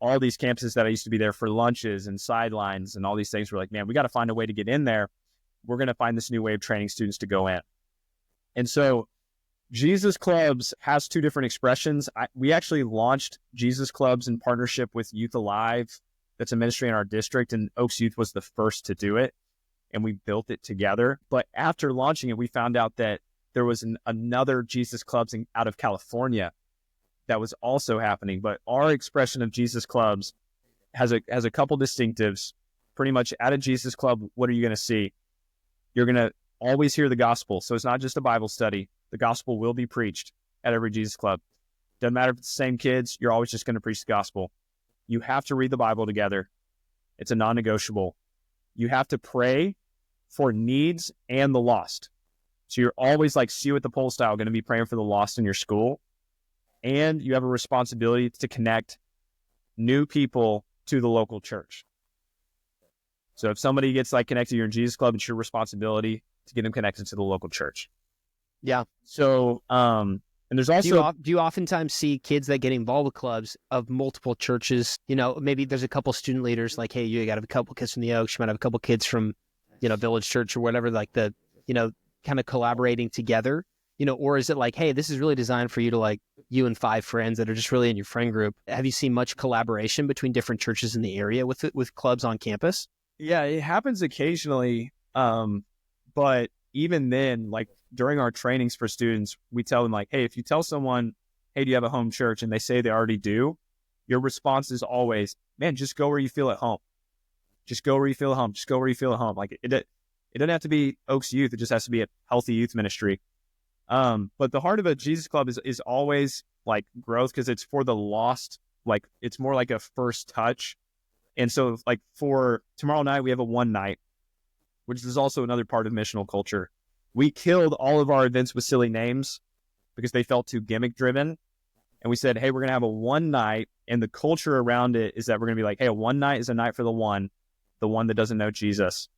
all these campuses that I used to be there for lunches and sidelines and all these things, were like, man, we got to find a way to get in there. We're going to find this new way of training students to go in. And so Jesus Clubs has two different expressions. We actually launched Jesus Clubs in partnership with Youth Alive. That's a ministry in our district, and Oaks Youth was the first to do it, and we built it together. But after launching it, we found out that there was another Jesus Clubs out of California that was also happening. But our expression of Jesus Clubs has a couple distinctives. Pretty much at a Jesus Club, what are you going to see? You're going to always hear the gospel. So it's not just a Bible study. The gospel will be preached at every Jesus Club. Doesn't matter if it's the same kids, you're always just going to preach the gospel. You have to read the Bible together. It's a non-negotiable. You have to pray for needs and the lost. So you're always like see you at the pole style, going to be praying for the lost in your school. And you have a responsibility to connect new people to the local church. So if somebody gets like connected to your Jesus Club, it's your responsibility to get them connected to the local church. Yeah. So, and there's also... Do you oftentimes see kids that get involved with clubs of multiple churches? You know, maybe there's a couple student leaders like, hey, you got a couple kids from the Oaks. You might have a couple kids from, Village Church or whatever, like the, kind of collaborating together, or is it like, hey, this is really designed for you to like you and 5 friends that are just really in your friend group? Have you seen much collaboration between different churches in the area with clubs on campus? Yeah, it happens occasionally. But even then, like during our trainings for students, we tell them like, hey, if you tell someone, hey, do you have a home church? And they say they already do, your response is always, man, just go where you feel at home. Just go where you feel at home. Just go where you feel at home. Like it doesn't have to be Oaks Youth. It just has to be a healthy youth ministry. But the heart of a Jesus Club is always like growth, because it's for the lost. Like it's more like a first touch. And so like for tomorrow night, we have a one night, which is also another part of missional culture. We killed all of our events with silly names because they felt too gimmick driven. And we said, hey, we're going to have a one night. And the culture around it is that we're going to be like, hey, a one night is a night for the one that doesn't know Jesus.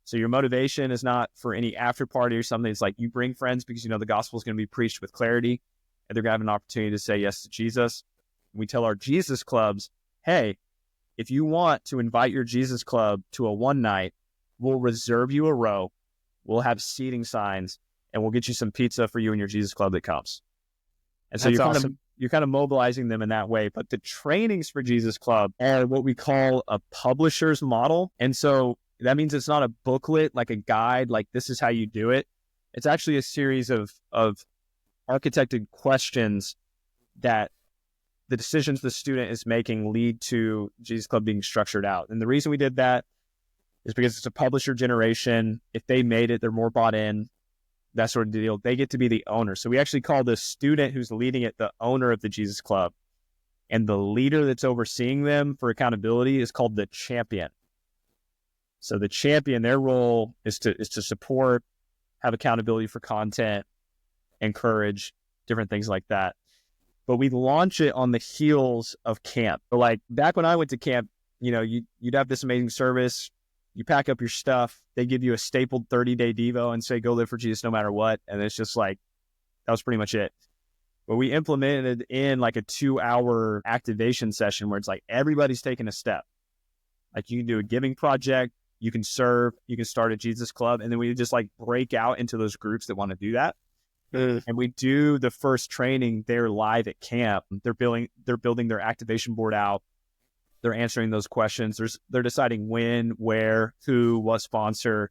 So your motivation is not for any after party or something. It's like you bring friends because the gospel is going to be preached with clarity, and they're going to have an opportunity to say yes to Jesus. We tell our Jesus Clubs, hey, if you want to invite your Jesus Club to a one night, we'll reserve you a row. We'll have seating signs, and we'll get you some pizza for you and your Jesus Club that comes. And so you're kind of mobilizing them in that way. But the trainings for Jesus Club are what we call a publisher's model. And so that means it's not a booklet, like a guide, like this is how you do it. It's actually a series of architected questions that the decisions the student is making lead to Jesus Club being structured out. And the reason we did that is because it's a publisher generation. If they made it, they're more bought in, that sort of deal. They get to be the owner. So we actually call the student who's leading it the owner of the Jesus Club. And the leader that's overseeing them for accountability is called the champion. So the champion, their role is to support, have accountability for content, encourage, different things like that. But we launch it on the heels of camp. So like back when I went to camp, you'd have this amazing service. You pack up your stuff. They give you a stapled 30-day Devo and say, go live for Jesus no matter what. And it's just like, that was pretty much it. But we implemented in like a 2-hour activation session where it's like everybody's taking a step. Like you can do a giving project, you can serve, you can start a Jesus Club. And then we just like break out into those groups that want to do that. And we do the first training there live at camp. They're building their activation board out. They're answering those questions. They're deciding when, where, who, what sponsor,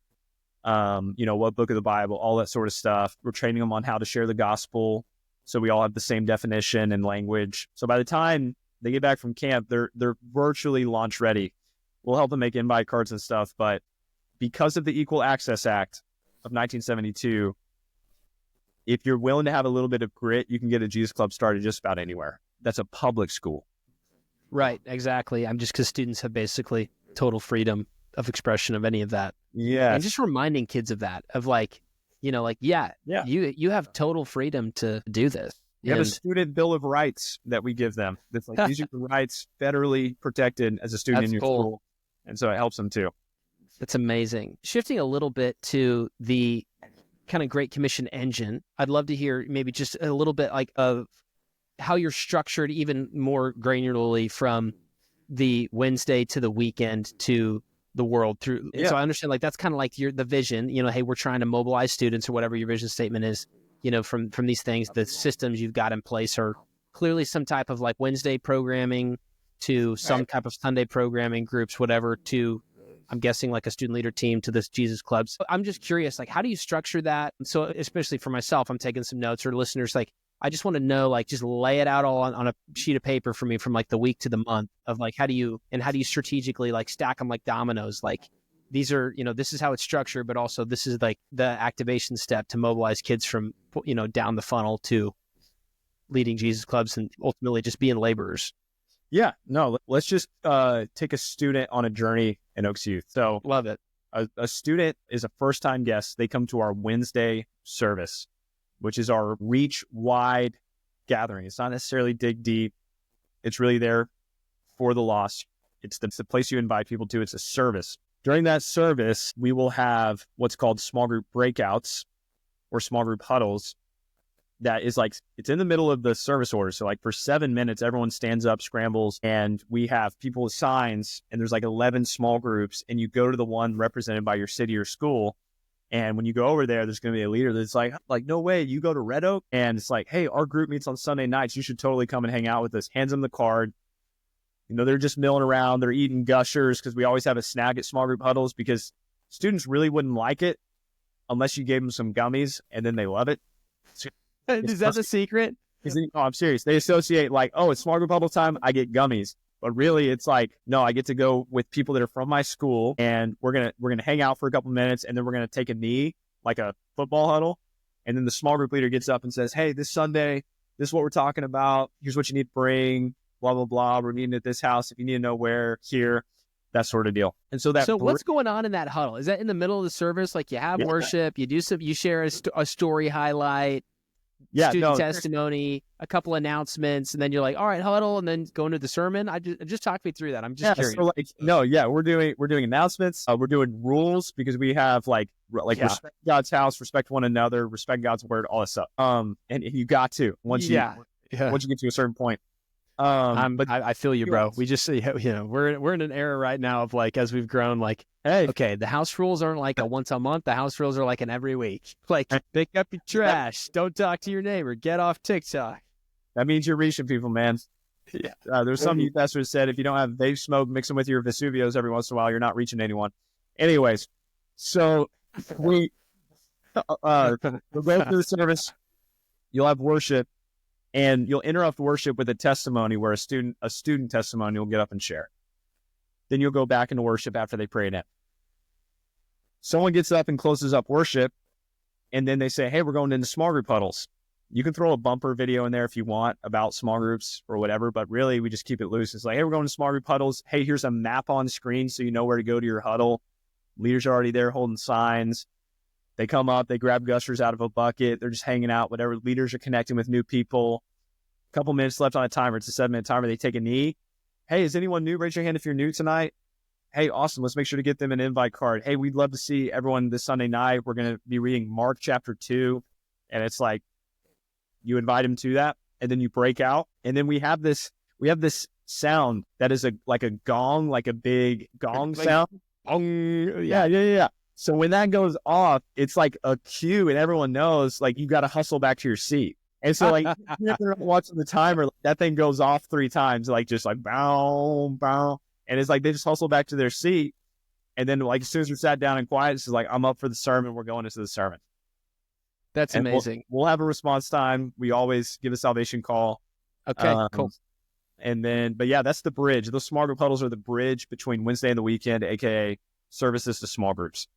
what book of the Bible, all that sort of stuff. We're training them on how to share the gospel, so we all have the same definition and language. So by the time they get back from camp, they're virtually launch ready. We'll help them make invite cards and stuff, but because of the Equal Access Act of 1972, if you're willing to have a little bit of grit, you can get a Jesus Club started just about anywhere. That's a public school. Right, exactly. I'm just because students have basically total freedom of expression of any of that. Yeah. And just reminding kids of that, of like, you have total freedom to do this. We have a student bill of rights that we give them. That's like, these are your rights federally protected as a student in your school. And so it helps them too. That's amazing. Shifting a little bit to the kind of Great Commission engine, I'd love to hear maybe just a little bit like of how you're structured even more granularly from the Wednesday to the weekend to the world through. Yeah. So I understand like that's kind of like the vision, hey, we're trying to mobilize students or whatever your vision statement is, from these things. The systems you've got in place are clearly some type of like Wednesday programming to some type of Sunday programming groups, whatever, to I'm guessing like a student leader team to this Jesus Clubs. So I'm just curious, like, how do you structure that? So especially for myself, I'm taking some notes, or listeners, like, I just want to know, like, just lay it out all on a sheet of paper for me from like the week to the month of like, how do you strategically like stack them like dominoes? Like these are, this is how it's structured, but also this is like the activation step to mobilize kids from, down the funnel to leading Jesus Clubs and ultimately just being laborers. Yeah, no, let's just take a student on a journey in Oaks Youth. So love it. A student is a first-time guest. They come to our Wednesday service, which is our reach wide gathering. It's not necessarily dig deep. It's really there for the lost. It's the place you invite people to. It's a service. During that service, we will have what's called small group breakouts or small group huddles. That is like, it's in the middle of the service order. So like for 7 minutes, everyone stands up, scrambles, and we have people with signs, and there's like 11 small groups, and you go to the one represented by your city or school. And when you go over there, there's going to be a leader that's like, no way, you go to Red Oak? And it's like, hey, our group meets on Sunday nights. You should totally come and hang out with us. Hands them the card. They're just milling around. They're eating Gushers because we always have a snack at small group huddles because students really wouldn't like it unless you gave them some gummies, and then they love it. Is that the secret? No, I'm serious. They associate like, oh, it's small group huddle time, I get gummies. But really, it's like, no, I get to go with people that are from my school, and we're gonna hang out for a couple minutes, and then we're gonna take a knee, like a football huddle. And then the small group leader gets up and says, hey, this Sunday, this is what we're talking about. Here's what you need to bring, blah, blah, blah. We're meeting at this house. If you need to know where, here, that sort of deal. And so what's going on in that huddle? Is that in the middle of the service? Like you have worship, you share a story highlight, student testimony, a couple announcements, and then you're like, all right, huddle, and then go into the sermon. just talk me through that. I'm just curious. So we're doing announcements. We're doing rules because we have like respect God's house, respect one another, respect God's word, all this stuff. And you got to once you get to a certain point. But I feel you, bro. We just we're in an era right now of like, as we've grown, like, hey, okay, the house rules aren't like a once a month. The house rules are like an every week. Like, pick up your trash. Don't talk to your neighbor. Get off TikTok. That means you're reaching people, man. Yeah. There's some youth pastors said if you don't have vape smoke, mix them with your Vesuvios every once in a while, you're not reaching anyone. Anyways, so we'll go through the service. You'll have worship. And you'll interrupt worship with a testimony where a student testimony will get up and share. Then you'll go back into worship after they pray it in. Someone gets up and closes up worship, and then they say, hey, we're going into small group huddles. You can throw a bumper video in there if you want about small groups or whatever, but really we just keep it loose. It's like, hey, we're going to small group huddles. Hey, here's a map on screen so you know where to go to your huddle. Leaders are already there holding signs. They come up, they grab Gushers out of a bucket. They're just hanging out, whatever. Leaders are connecting with new people. A couple minutes left on a timer. It's a 7-minute timer. They take a knee. Hey, is anyone new? Raise your hand if you're new tonight. Hey, awesome. Let's make sure to get them an invite card. Hey, we'd love to see everyone this Sunday night. We're going to be reading Mark chapter 2. And it's like, you invite them to that, and then you break out. And then we have this sound that is like a gong, like a big gong sound. Yeah. So when that goes off, it's like a cue, and everyone knows, like, you got to hustle back to your seat. And so, like, even if they're not watching the timer, that thing goes off 3 times, like, just like, bow, bow. And it's like, they just hustle back to their seat. And then, like, as soon as we're sat down and quiet, it's like, I'm up for the sermon. We're going into the sermon. That's amazing. We'll have a response time. We always give a salvation call. Okay, cool. And then, but yeah, that's the bridge. Those small group huddles are the bridge between Wednesday and the weekend, AKA services to small groups.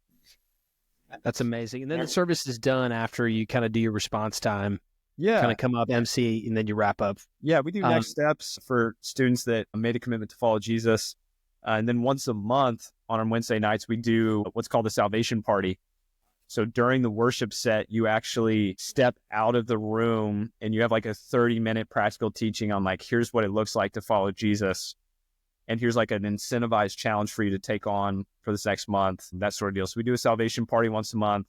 That's amazing. And then the service is done after you kind of do your response time. Yeah. Kind of come up, MC, and then you wrap up. Yeah, we do next steps for students that made a commitment to follow Jesus. And then once a month on Wednesday nights, we do what's called the salvation party. So during the worship set, you actually step out of the room and you have like a 30-minute practical teaching on like, here's what it looks like to follow Jesus. And here's like an incentivized challenge for you to take on for this next month, that sort of deal. So we do a salvation party once a month.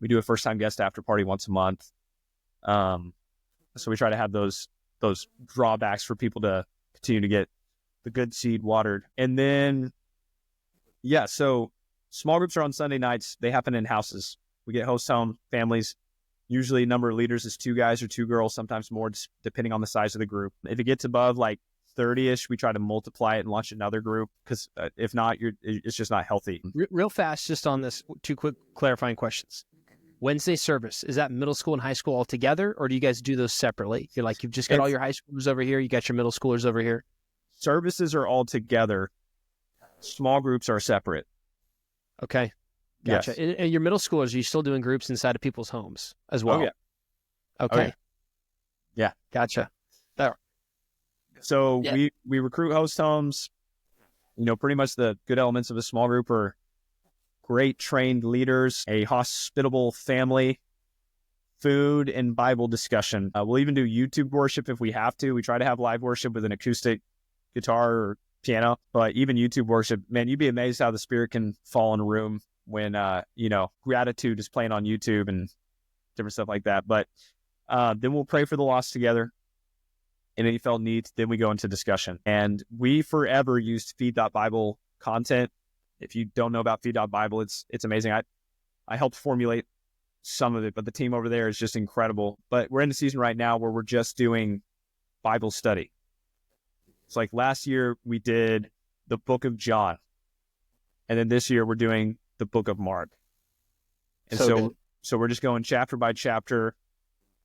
We do a first-time guest after party once a month. So we try to have those drawbacks for people to continue to get the good seed watered. And then, yeah, so small groups are on Sunday nights. They happen in houses. We get host home families. Usually number of leaders is 2 guys or 2 girls, sometimes more, depending on the size of the group. If it gets above like 30-ish, we try to multiply it and launch another group, because if not, it's just not healthy. Real fast, just on this, 2 quick clarifying questions. Wednesday service, is that middle school and high school all together, or do you guys do those separately? You're like, you've just got all your high schoolers over here, you got your middle schoolers over here? Services are all together. Small groups are separate. Okay. Gotcha. Yes. And your middle schoolers, are you still doing groups inside of people's homes as well? Oh, yeah. Okay. Yeah. Gotcha. So we recruit host homes. Pretty much the good elements of a small group are great trained leaders, a hospitable family, food, and Bible discussion. We'll even do YouTube worship if we have to. We try to have live worship with an acoustic guitar or piano, but even YouTube worship, man, you'd be amazed how the Spirit can fall in a room when, gratitude is playing on YouTube and different stuff like that. But then we'll pray for the lost together. And any felt needs, then we go into discussion. And we forever used Feed.Bible content. If you don't know about Feed.Bible, it's amazing. I helped formulate some of it, but the team over there is just incredible. But we're in a season right now where we're just doing Bible study. It's like last year we did the book of John. And then this year we're doing the book of Mark. And so we're just going chapter by chapter,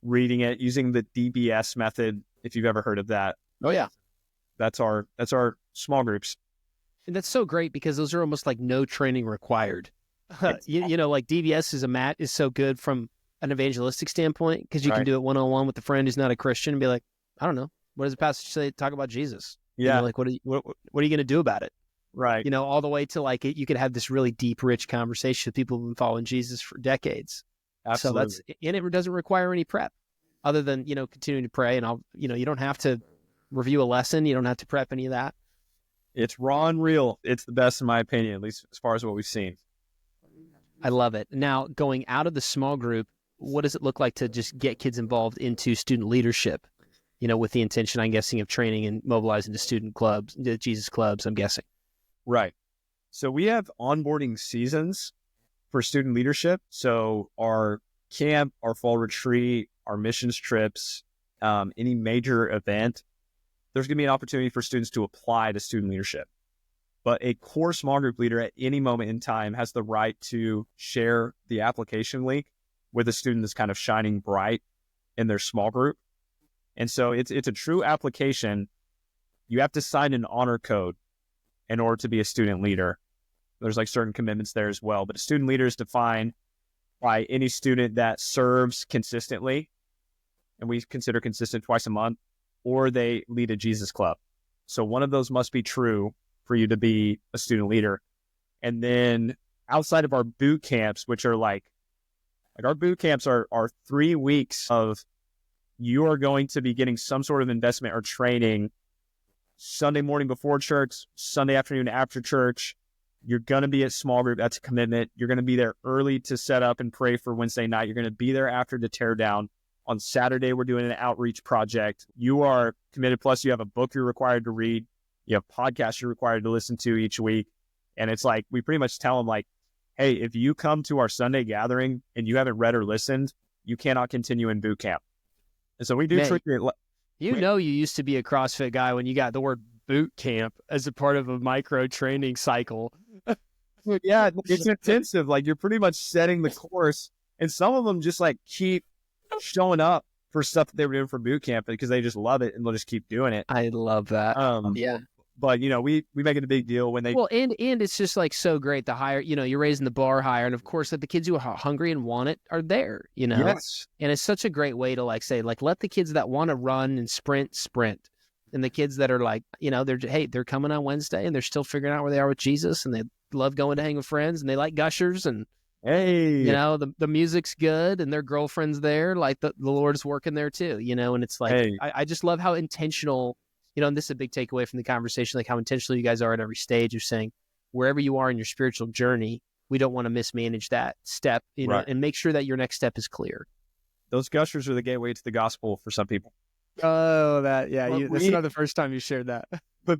reading it, using the DBS method, if you've ever heard of that. Oh, yeah. That's our small groups. And that's so great, because those are almost like no training required. you know, like DBS is so good from an evangelistic standpoint, because you can do it one-on-one with a friend who's not a Christian and be like, I don't know, what does the passage say? Talk about Jesus. Yeah. Like, what are you going to do about it? Right. All the way to like, you could have this really deep, rich conversation with people who've been following Jesus for decades. Absolutely. So and it doesn't require any prep other than, continuing to pray. And you don't have to review a lesson. You don't have to prep any of that. It's raw and real. It's the best in my opinion, at least as far as what we've seen. I love it. Now, going out of the small group, what does it look like to just get kids involved into student leadership? With the intention, I'm guessing, of training and mobilizing to student clubs, to Jesus clubs, I'm guessing. Right. So we have onboarding seasons for student leadership. So our camp, our fall retreat, our missions trips, any major event, there's going to be an opportunity for students to apply to student leadership. But a core small group leader at any moment in time has the right to share the application link with a student that's kind of shining bright in their small group. And so it's a true application. You have to sign an honor code in order to be a student leader. There's like certain commitments there as well. But a student leader is defined by any student that serves consistently, and we consider consistent twice a month, or they lead a Jesus club. So one of those must be true for you to be a student leader. And then outside of our boot camps, which are like our boot camps are 3 weeks of, you are going to be getting some sort of investment or training Sunday morning before church, Sunday afternoon after church. You're going to be at small group. That's a commitment. You're going to be there early to set up and pray for Wednesday night. You're going to be there after to tear down. On Saturday, we're doing an outreach project. You are committed. Plus, you have a book you're required to read. You have podcasts you're required to listen to each week. And it's like, we pretty much tell them like, hey, if you come to our Sunday gathering and you haven't read or listened, you cannot continue in boot camp. And so we do treat it. You used to be a CrossFit guy when you got the word boot camp as a part of a micro training cycle. Yeah, it's intensive. Like, you're pretty much setting the course. And some of them just like keep showing up for stuff that they were doing for boot camp because they just love it and they'll just keep doing it. I love that. Yeah. But, we make it a big deal when they... Well, and it's just like so great. The higher, you're raising the bar higher. And of course, that the kids who are hungry and want it are there, Yes. And it's such a great way to say, let the kids that want to run and sprint. And the kids that are they're coming on Wednesday and they're still figuring out where they are with Jesus, and they love going to hang with friends, and they like gushers, and the music's good, and their girlfriend's there. Like the Lord's working there too, and it's like, I just love how intentional, and this is a big takeaway from the conversation, like how intentional you guys are at every stage of saying, wherever you are in your spiritual journey, we don't want to mismanage that step, right, and make sure that your next step is clear. Those gushers are the gateway to the gospel for some people. Oh, that's not the first time you shared that. But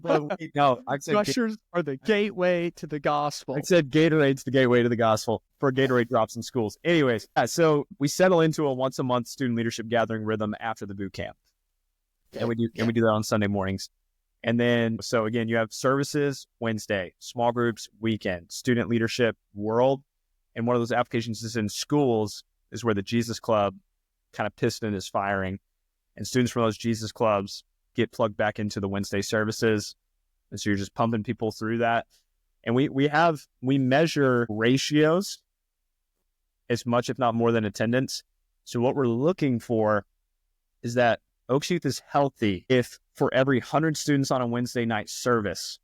no, I'd say gushers are the gateway to the gospel. I said Gatorade's the gateway to the gospel for Gatorade drops in schools. Anyways, so we settle into a once a month student leadership gathering rhythm after the boot camp. And we do that on Sunday mornings. And then, so again, you have services Wednesday, small groups weekend, student leadership world. And one of those applications is in schools, is where the Jesus Club kind of piston is firing. And students from those Jesus Clubs get plugged back into the Wednesday services. And so you're just pumping people through that. And we measure ratios as much, if not more, than attendance. So what we're looking for is that Oaks Youth is healthy if for every 100 students on a Wednesday night service,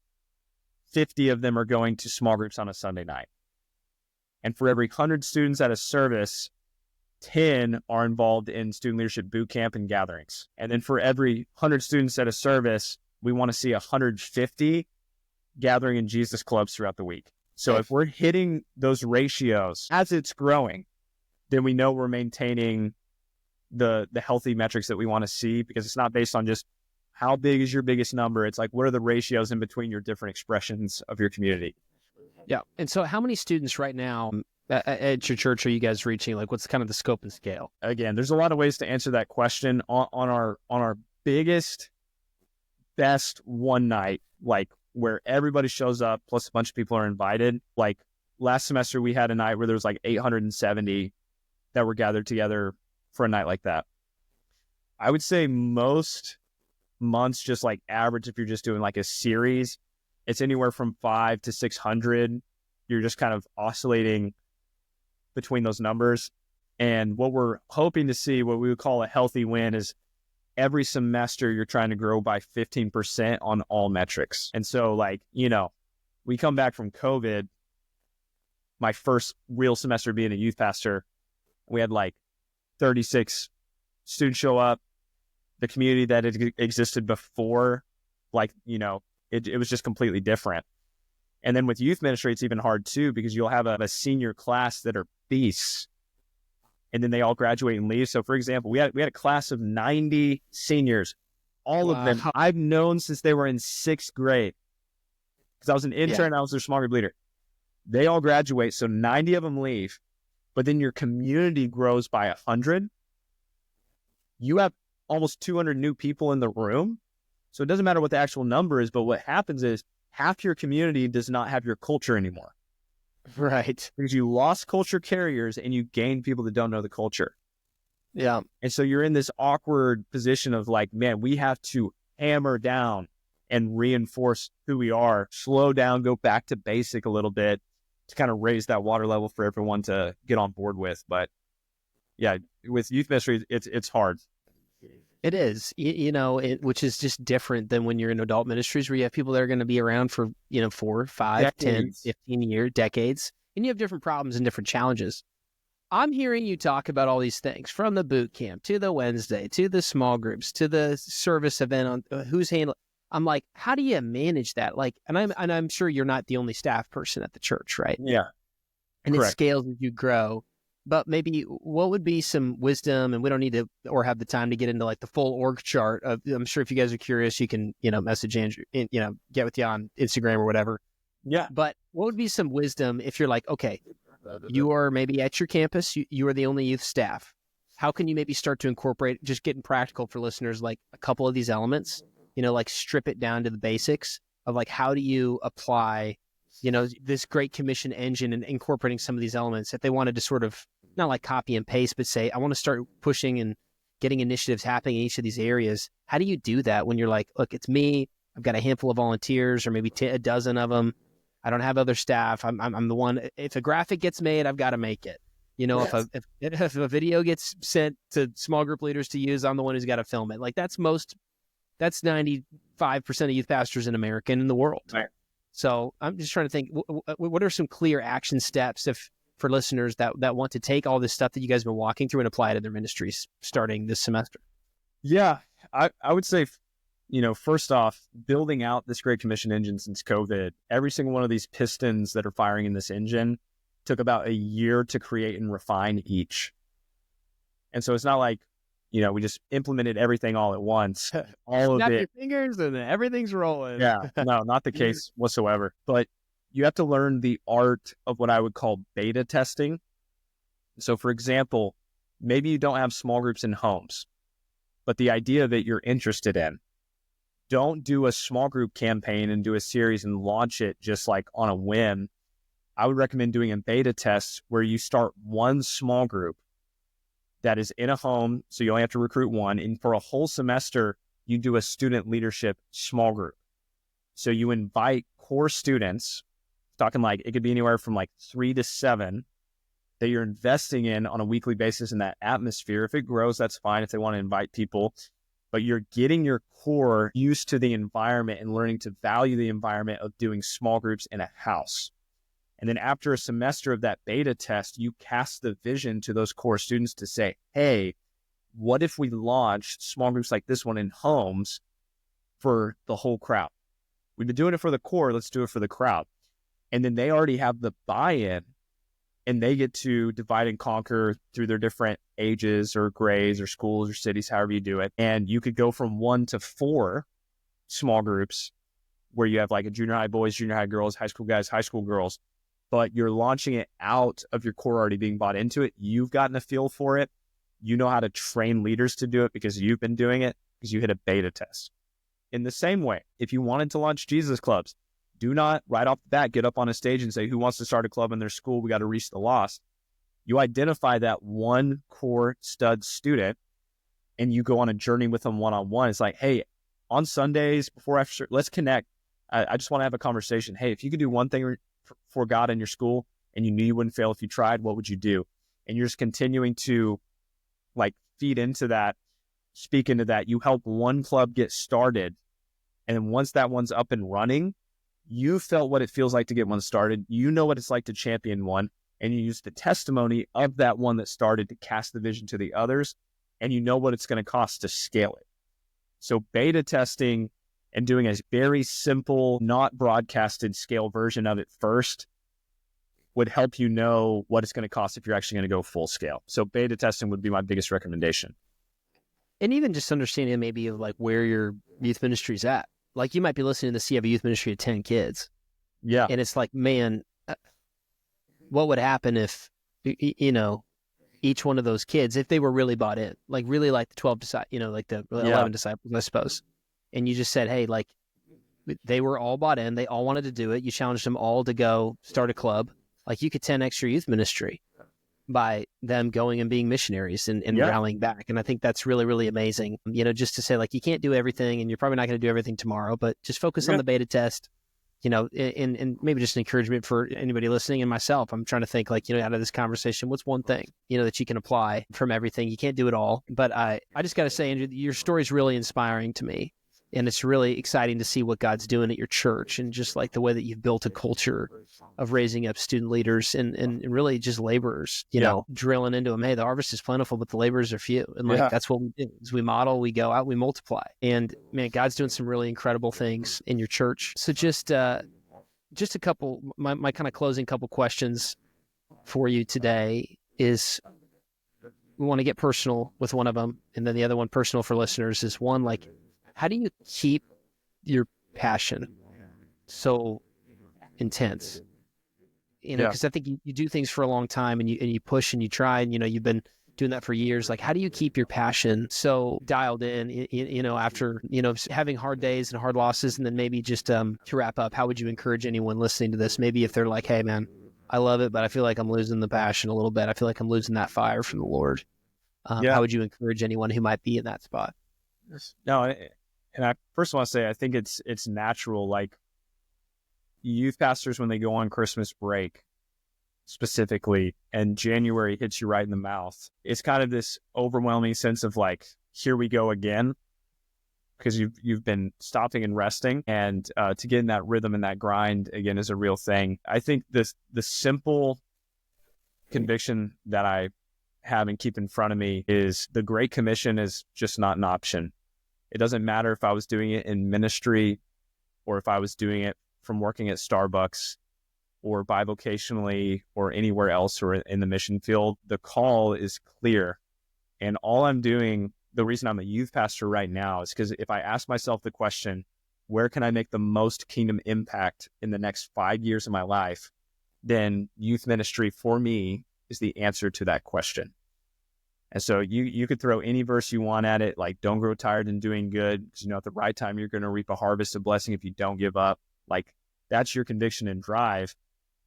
50 of them are going to small groups on a Sunday night. And for every 100 students at a service, 10 are involved in student leadership boot camp and gatherings. And then for every 100 students at a service, we want to see 150 gathering in Jesus clubs throughout the week. So if we're hitting those ratios as it's growing, then we know we're maintaining the healthy metrics that we want to see, because it's not based on just how big is your biggest number. It's like, what are the ratios in between your different expressions of your community? Yeah. And so how many students right now at your church are you guys reaching? Like, what's kind of the scope and scale? Again, there's a lot of ways to answer that question. On our biggest, best one night, like where everybody shows up, plus a bunch of people are invited. Like last semester, we had a night where there was like 870 that were gathered together for a night like that. I would say most months, just like average, if you're just doing like a series, it's anywhere from 500 to 600. You're just kind of oscillating between those numbers. And what we're hoping to see, what we would call a healthy win, is every semester you're trying to grow by 15% on all metrics. And so like, we come back from COVID, my first real semester being a youth pastor, we had like 36 students show up. The community that had existed before, like, it was just completely different. And then with youth ministry, it's even hard too, because you'll have a senior class that are beasts, and then they all graduate and leave. So for example, we had a class of 90 seniors, all of them I've known since they were in 6th grade, because I was an intern, I was their small group leader. They all graduate, so 90 of them leave, but then your community grows by 100. You have almost 200 new people in the room. So it doesn't matter what the actual number is, but what happens is half your community does not have your culture anymore. Right. Because you lost culture carriers and you gained people that don't know the culture. Yeah. And so you're in this awkward position of like, man, we have to hammer down and reinforce who we are, slow down, go back to basic a little bit to kind of raise that water level for everyone to get on board with. But yeah, with youth ministry, it's hard. It is, which is just different than when you're in adult ministries, where you have people that are going to be around for, 4, 5, decades. 10, 15 years, decades, and you have different problems and different challenges. I'm hearing you talk about all these things, from the boot camp to the Wednesday, to the small groups, to the service event on who's handling. I'm like, how do you manage that? Like, and I'm sure you're not the only staff person at the church, right? Yeah. And Correct. It scales as you grow. But maybe what would be some wisdom, and we don't need to or have the time to get into like the full org chart of, I'm sure if you guys are curious, you can, message Andrew, get with you on Instagram or whatever. Yeah. But what would be some wisdom if you're like, okay, you are maybe at your campus, you are the only youth staff. How can you maybe start to incorporate, just getting practical for listeners, like a couple of these elements, like strip it down to the basics of like, how do you apply, this Great Commission engine and incorporating some of these elements if they wanted to sort of, not like copy and paste, but say, I want to start pushing and getting initiatives happening in each of these areas. How do you do that when you're like, look, it's me, I've got a handful of volunteers or maybe a dozen of them. I don't have other staff. I'm the one. If a graphic gets made, I've got to make it. Yes. If a video gets sent to small group leaders to use, I'm the one who's got to film it. Like that's 95% of youth pastors in America and in the world. Right. So I'm just trying to think, what are some clear action steps for listeners that want to take all this stuff that you guys have been walking through and apply it in their ministries starting this semester? Yeah, I would say, first off, building out this Great Commission engine since COVID, every single one of these pistons that are firing in this engine took about a year to create and refine each. And so it's not like, we just implemented everything all at once. All of Snap it. Your fingers and everything's rolling. Yeah, no, not the case whatsoever. But you have to learn the art of what I would call beta testing. So for example, maybe you don't have small groups in homes, but the idea that you're interested in, don't do a small group campaign and do a series and launch it just like on a whim. I would recommend doing a beta test where you start one small group that is in a home, so you only have to recruit one, and for a whole semester, you do a student leadership small group. So you invite core students, talking like it could be anywhere from like 3 to 7, that you're investing in on a weekly basis in that atmosphere. If it grows, that's fine if they want to invite people, but you're getting your core used to the environment and learning to value the environment of doing small groups in a house. And then after a semester of that beta test, you cast the vision to those core students to say, hey, what if we launched small groups like this one in homes for the whole crowd? We've been doing it for the core, let's do it for the crowd. And then they already have the buy-in, and they get to divide and conquer through their different ages or grades or schools or cities, however you do it. And you could go from 1 to 4 small groups where you have like a junior high boys, junior high girls, high school guys, high school girls, but you're launching it out of your core already being bought into it. You've gotten a feel for it. You know how to train leaders to do it because you've been doing it because you hit a beta test. In the same way, if you wanted to launch Jesus clubs, do not right off the bat get up on a stage and say, who wants to start a club in their school? We got to reach the lost. You identify that one core stud student and you go on a journey with them one-on-one. It's like, hey, on Sundays, before, after, let's connect. I just want to have a conversation. Hey, if you could do one thing for God in your school and you knew you wouldn't fail if you tried, what would you do? And you're just continuing to like feed into that, speak into that. You help one club get started. And then once that one's up and running, you felt what it feels like to get one started. You know what it's like to champion one. And you use the testimony of that one that started to cast the vision to the others. And you know what it's going to cost to scale it. So beta testing and doing a very simple, not broadcasted scale version of it first would help you know what it's going to cost if you're actually going to go full scale. So beta testing would be my biggest recommendation. And even just understanding maybe of like where your youth ministry's at. Like you might be listening to see you have a youth ministry of 10 kids. Yeah. And it's like, man, what would happen if, each one of those kids, if they were really bought in, like really like the 12, like the 11 disciples, I suppose. And you just said, hey, like they were all bought in. They all wanted to do it. You challenged them all to go start a club. Like you could 10x your youth ministry by them going and being missionaries and rallying back. And I think that's really, really amazing, just to say like, you can't do everything and you're probably not going to do everything tomorrow, but just focus on the beta test, and maybe just an encouragement for anybody listening and myself. I'm trying to think like, out of this conversation, what's one thing, that you can apply from everything? You can't do it all, but I just got to say, Andrew, your story is really inspiring to me. And it's really exciting to see what God's doing at your church and just like the way that you've built a culture of raising up student leaders and really just laborers, drilling into them. Hey, the harvest is plentiful, but the laborers are few. And that's what we do is we model, we go out, we multiply. And man, God's doing some really incredible things in your church. So just a couple, my kind of closing couple questions for you today is we want to get personal with one of them. And then the other one personal for listeners is one, like, how do you keep your passion so intense? Because I think you do things for a long time and you push and you try and, you've been doing that for years. Like, how do you keep your passion so dialed in, after, having hard days and hard losses? And then maybe just to wrap up, how would you encourage anyone listening to this? Maybe if they're like, hey, man, I love it, but I feel like I'm losing the passion a little bit. I feel like I'm losing that fire from the Lord. How would you encourage anyone who might be in that spot? No, And I first want to say, I think it's natural. Like youth pastors, when they go on Christmas break specifically, and January hits you right in the mouth, it's kind of this overwhelming sense of like, here we go again, because you've been stopping and resting, and to get in that rhythm and that grind again is a real thing. I think the simple conviction that I have and keep in front of me is the Great Commission is just not an option. It doesn't matter if I was doing it in ministry or if I was doing it from working at Starbucks or bivocationally or anywhere else or in the mission field. The call is clear. And all I'm doing, the reason I'm a youth pastor right now is because if I ask myself the question, where can I make the most kingdom impact in the next 5 years of my life? Then youth ministry for me is the answer to that question. And so you could throw any verse you want at it, like don't grow tired in doing good, because at the right time you're going to reap a harvest of blessing if you don't give up. Like that's your conviction and drive.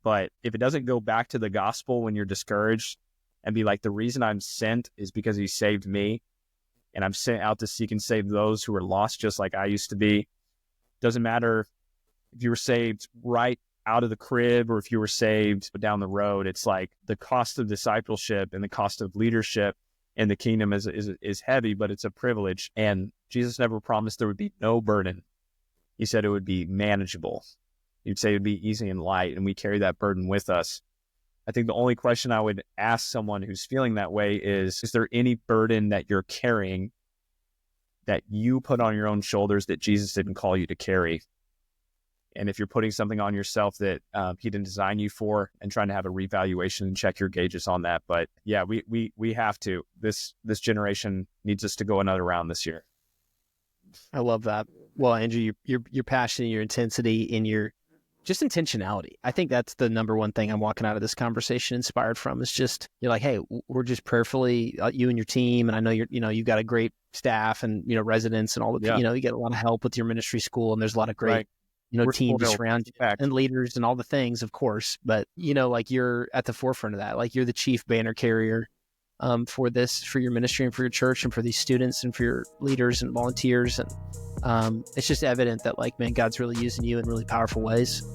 But if it doesn't go back to the gospel when you're discouraged and be like, the reason I'm sent is because he saved me, and I'm sent out to seek and save those who are lost just like I used to be. Doesn't matter if you were saved right out of the crib or if you were saved down the road. It's like the cost of discipleship and the cost of leadership in the kingdom is heavy, but it's a privilege. And Jesus never promised there would be no burden. He said it would be manageable. He'd say it would be easy and light, and we carry that burden with us. I think the only question I would ask someone who's feeling that way is there any burden that you're carrying that you put on your own shoulders that Jesus didn't call you to carry? And if you're putting something on yourself that he didn't design you for, and trying to have a revaluation and check your gauges on that. But yeah, we have to. This generation needs us to go another round this year. I love that. Well, Andrew, your passion, your intensity, and your just intentionality. I think that's the number one thing I'm walking out of this conversation inspired from. Is just you're like, hey, we're just prayerfully, you and your team, and I know you've got a great staff and residents and all the you get a lot of help with your ministry school, and there's a lot of great. Right. Team to surround you and leaders and all the things, of course. But, like you're at the forefront of that. Like you're the chief banner carrier for your ministry and for your church and for these students and for your leaders and volunteers. And it's just evident that, like, man, God's really using you in really powerful ways.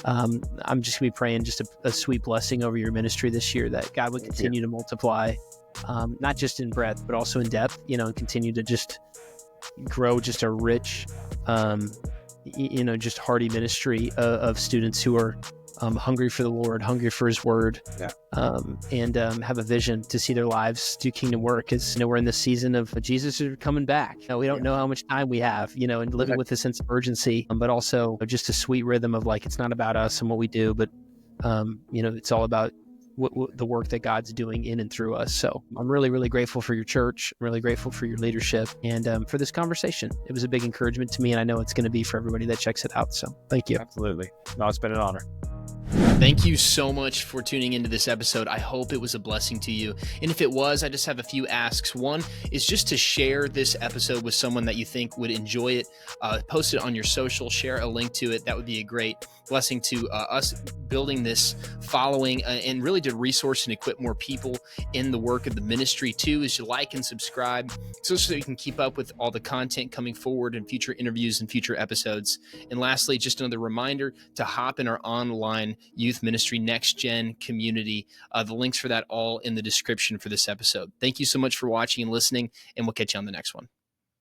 I'm just going to be praying just a sweet blessing over your ministry this year, that God would continue to multiply, not just in breadth, but also in depth, and continue to just grow just a rich, just hearty ministry of students who are hungry for the Lord, hungry for his word, and have a vision to see their lives do kingdom work. As we're in this season of Jesus is coming back. We don't know how much time we have, and living with a sense of urgency, but also just a sweet rhythm of like, it's not about us and what we do, but it's all about what the work that God's doing in and through us. So I'm really, really grateful for your church. I'm really grateful for your leadership and for this conversation. It was a big encouragement to me, and I know it's going to be for everybody that checks it out. So thank you. Absolutely. No, it's been an honor. Thank you so much for tuning into this episode. I hope it was a blessing to you. And if it was, I just have a few asks. One is just to share this episode with someone that you think would enjoy it. Post it on your social, share a link to it. That would be a great blessing to us building this following and really to resource and equip more people in the work of the ministry. Two is to like and subscribe so you can keep up with all the content coming forward and future interviews and future episodes. And lastly, just another reminder to hop in our online youth ministry next gen community. The links for that all in the description for this episode. Thank you so much for watching and listening, and we'll catch you on the next one.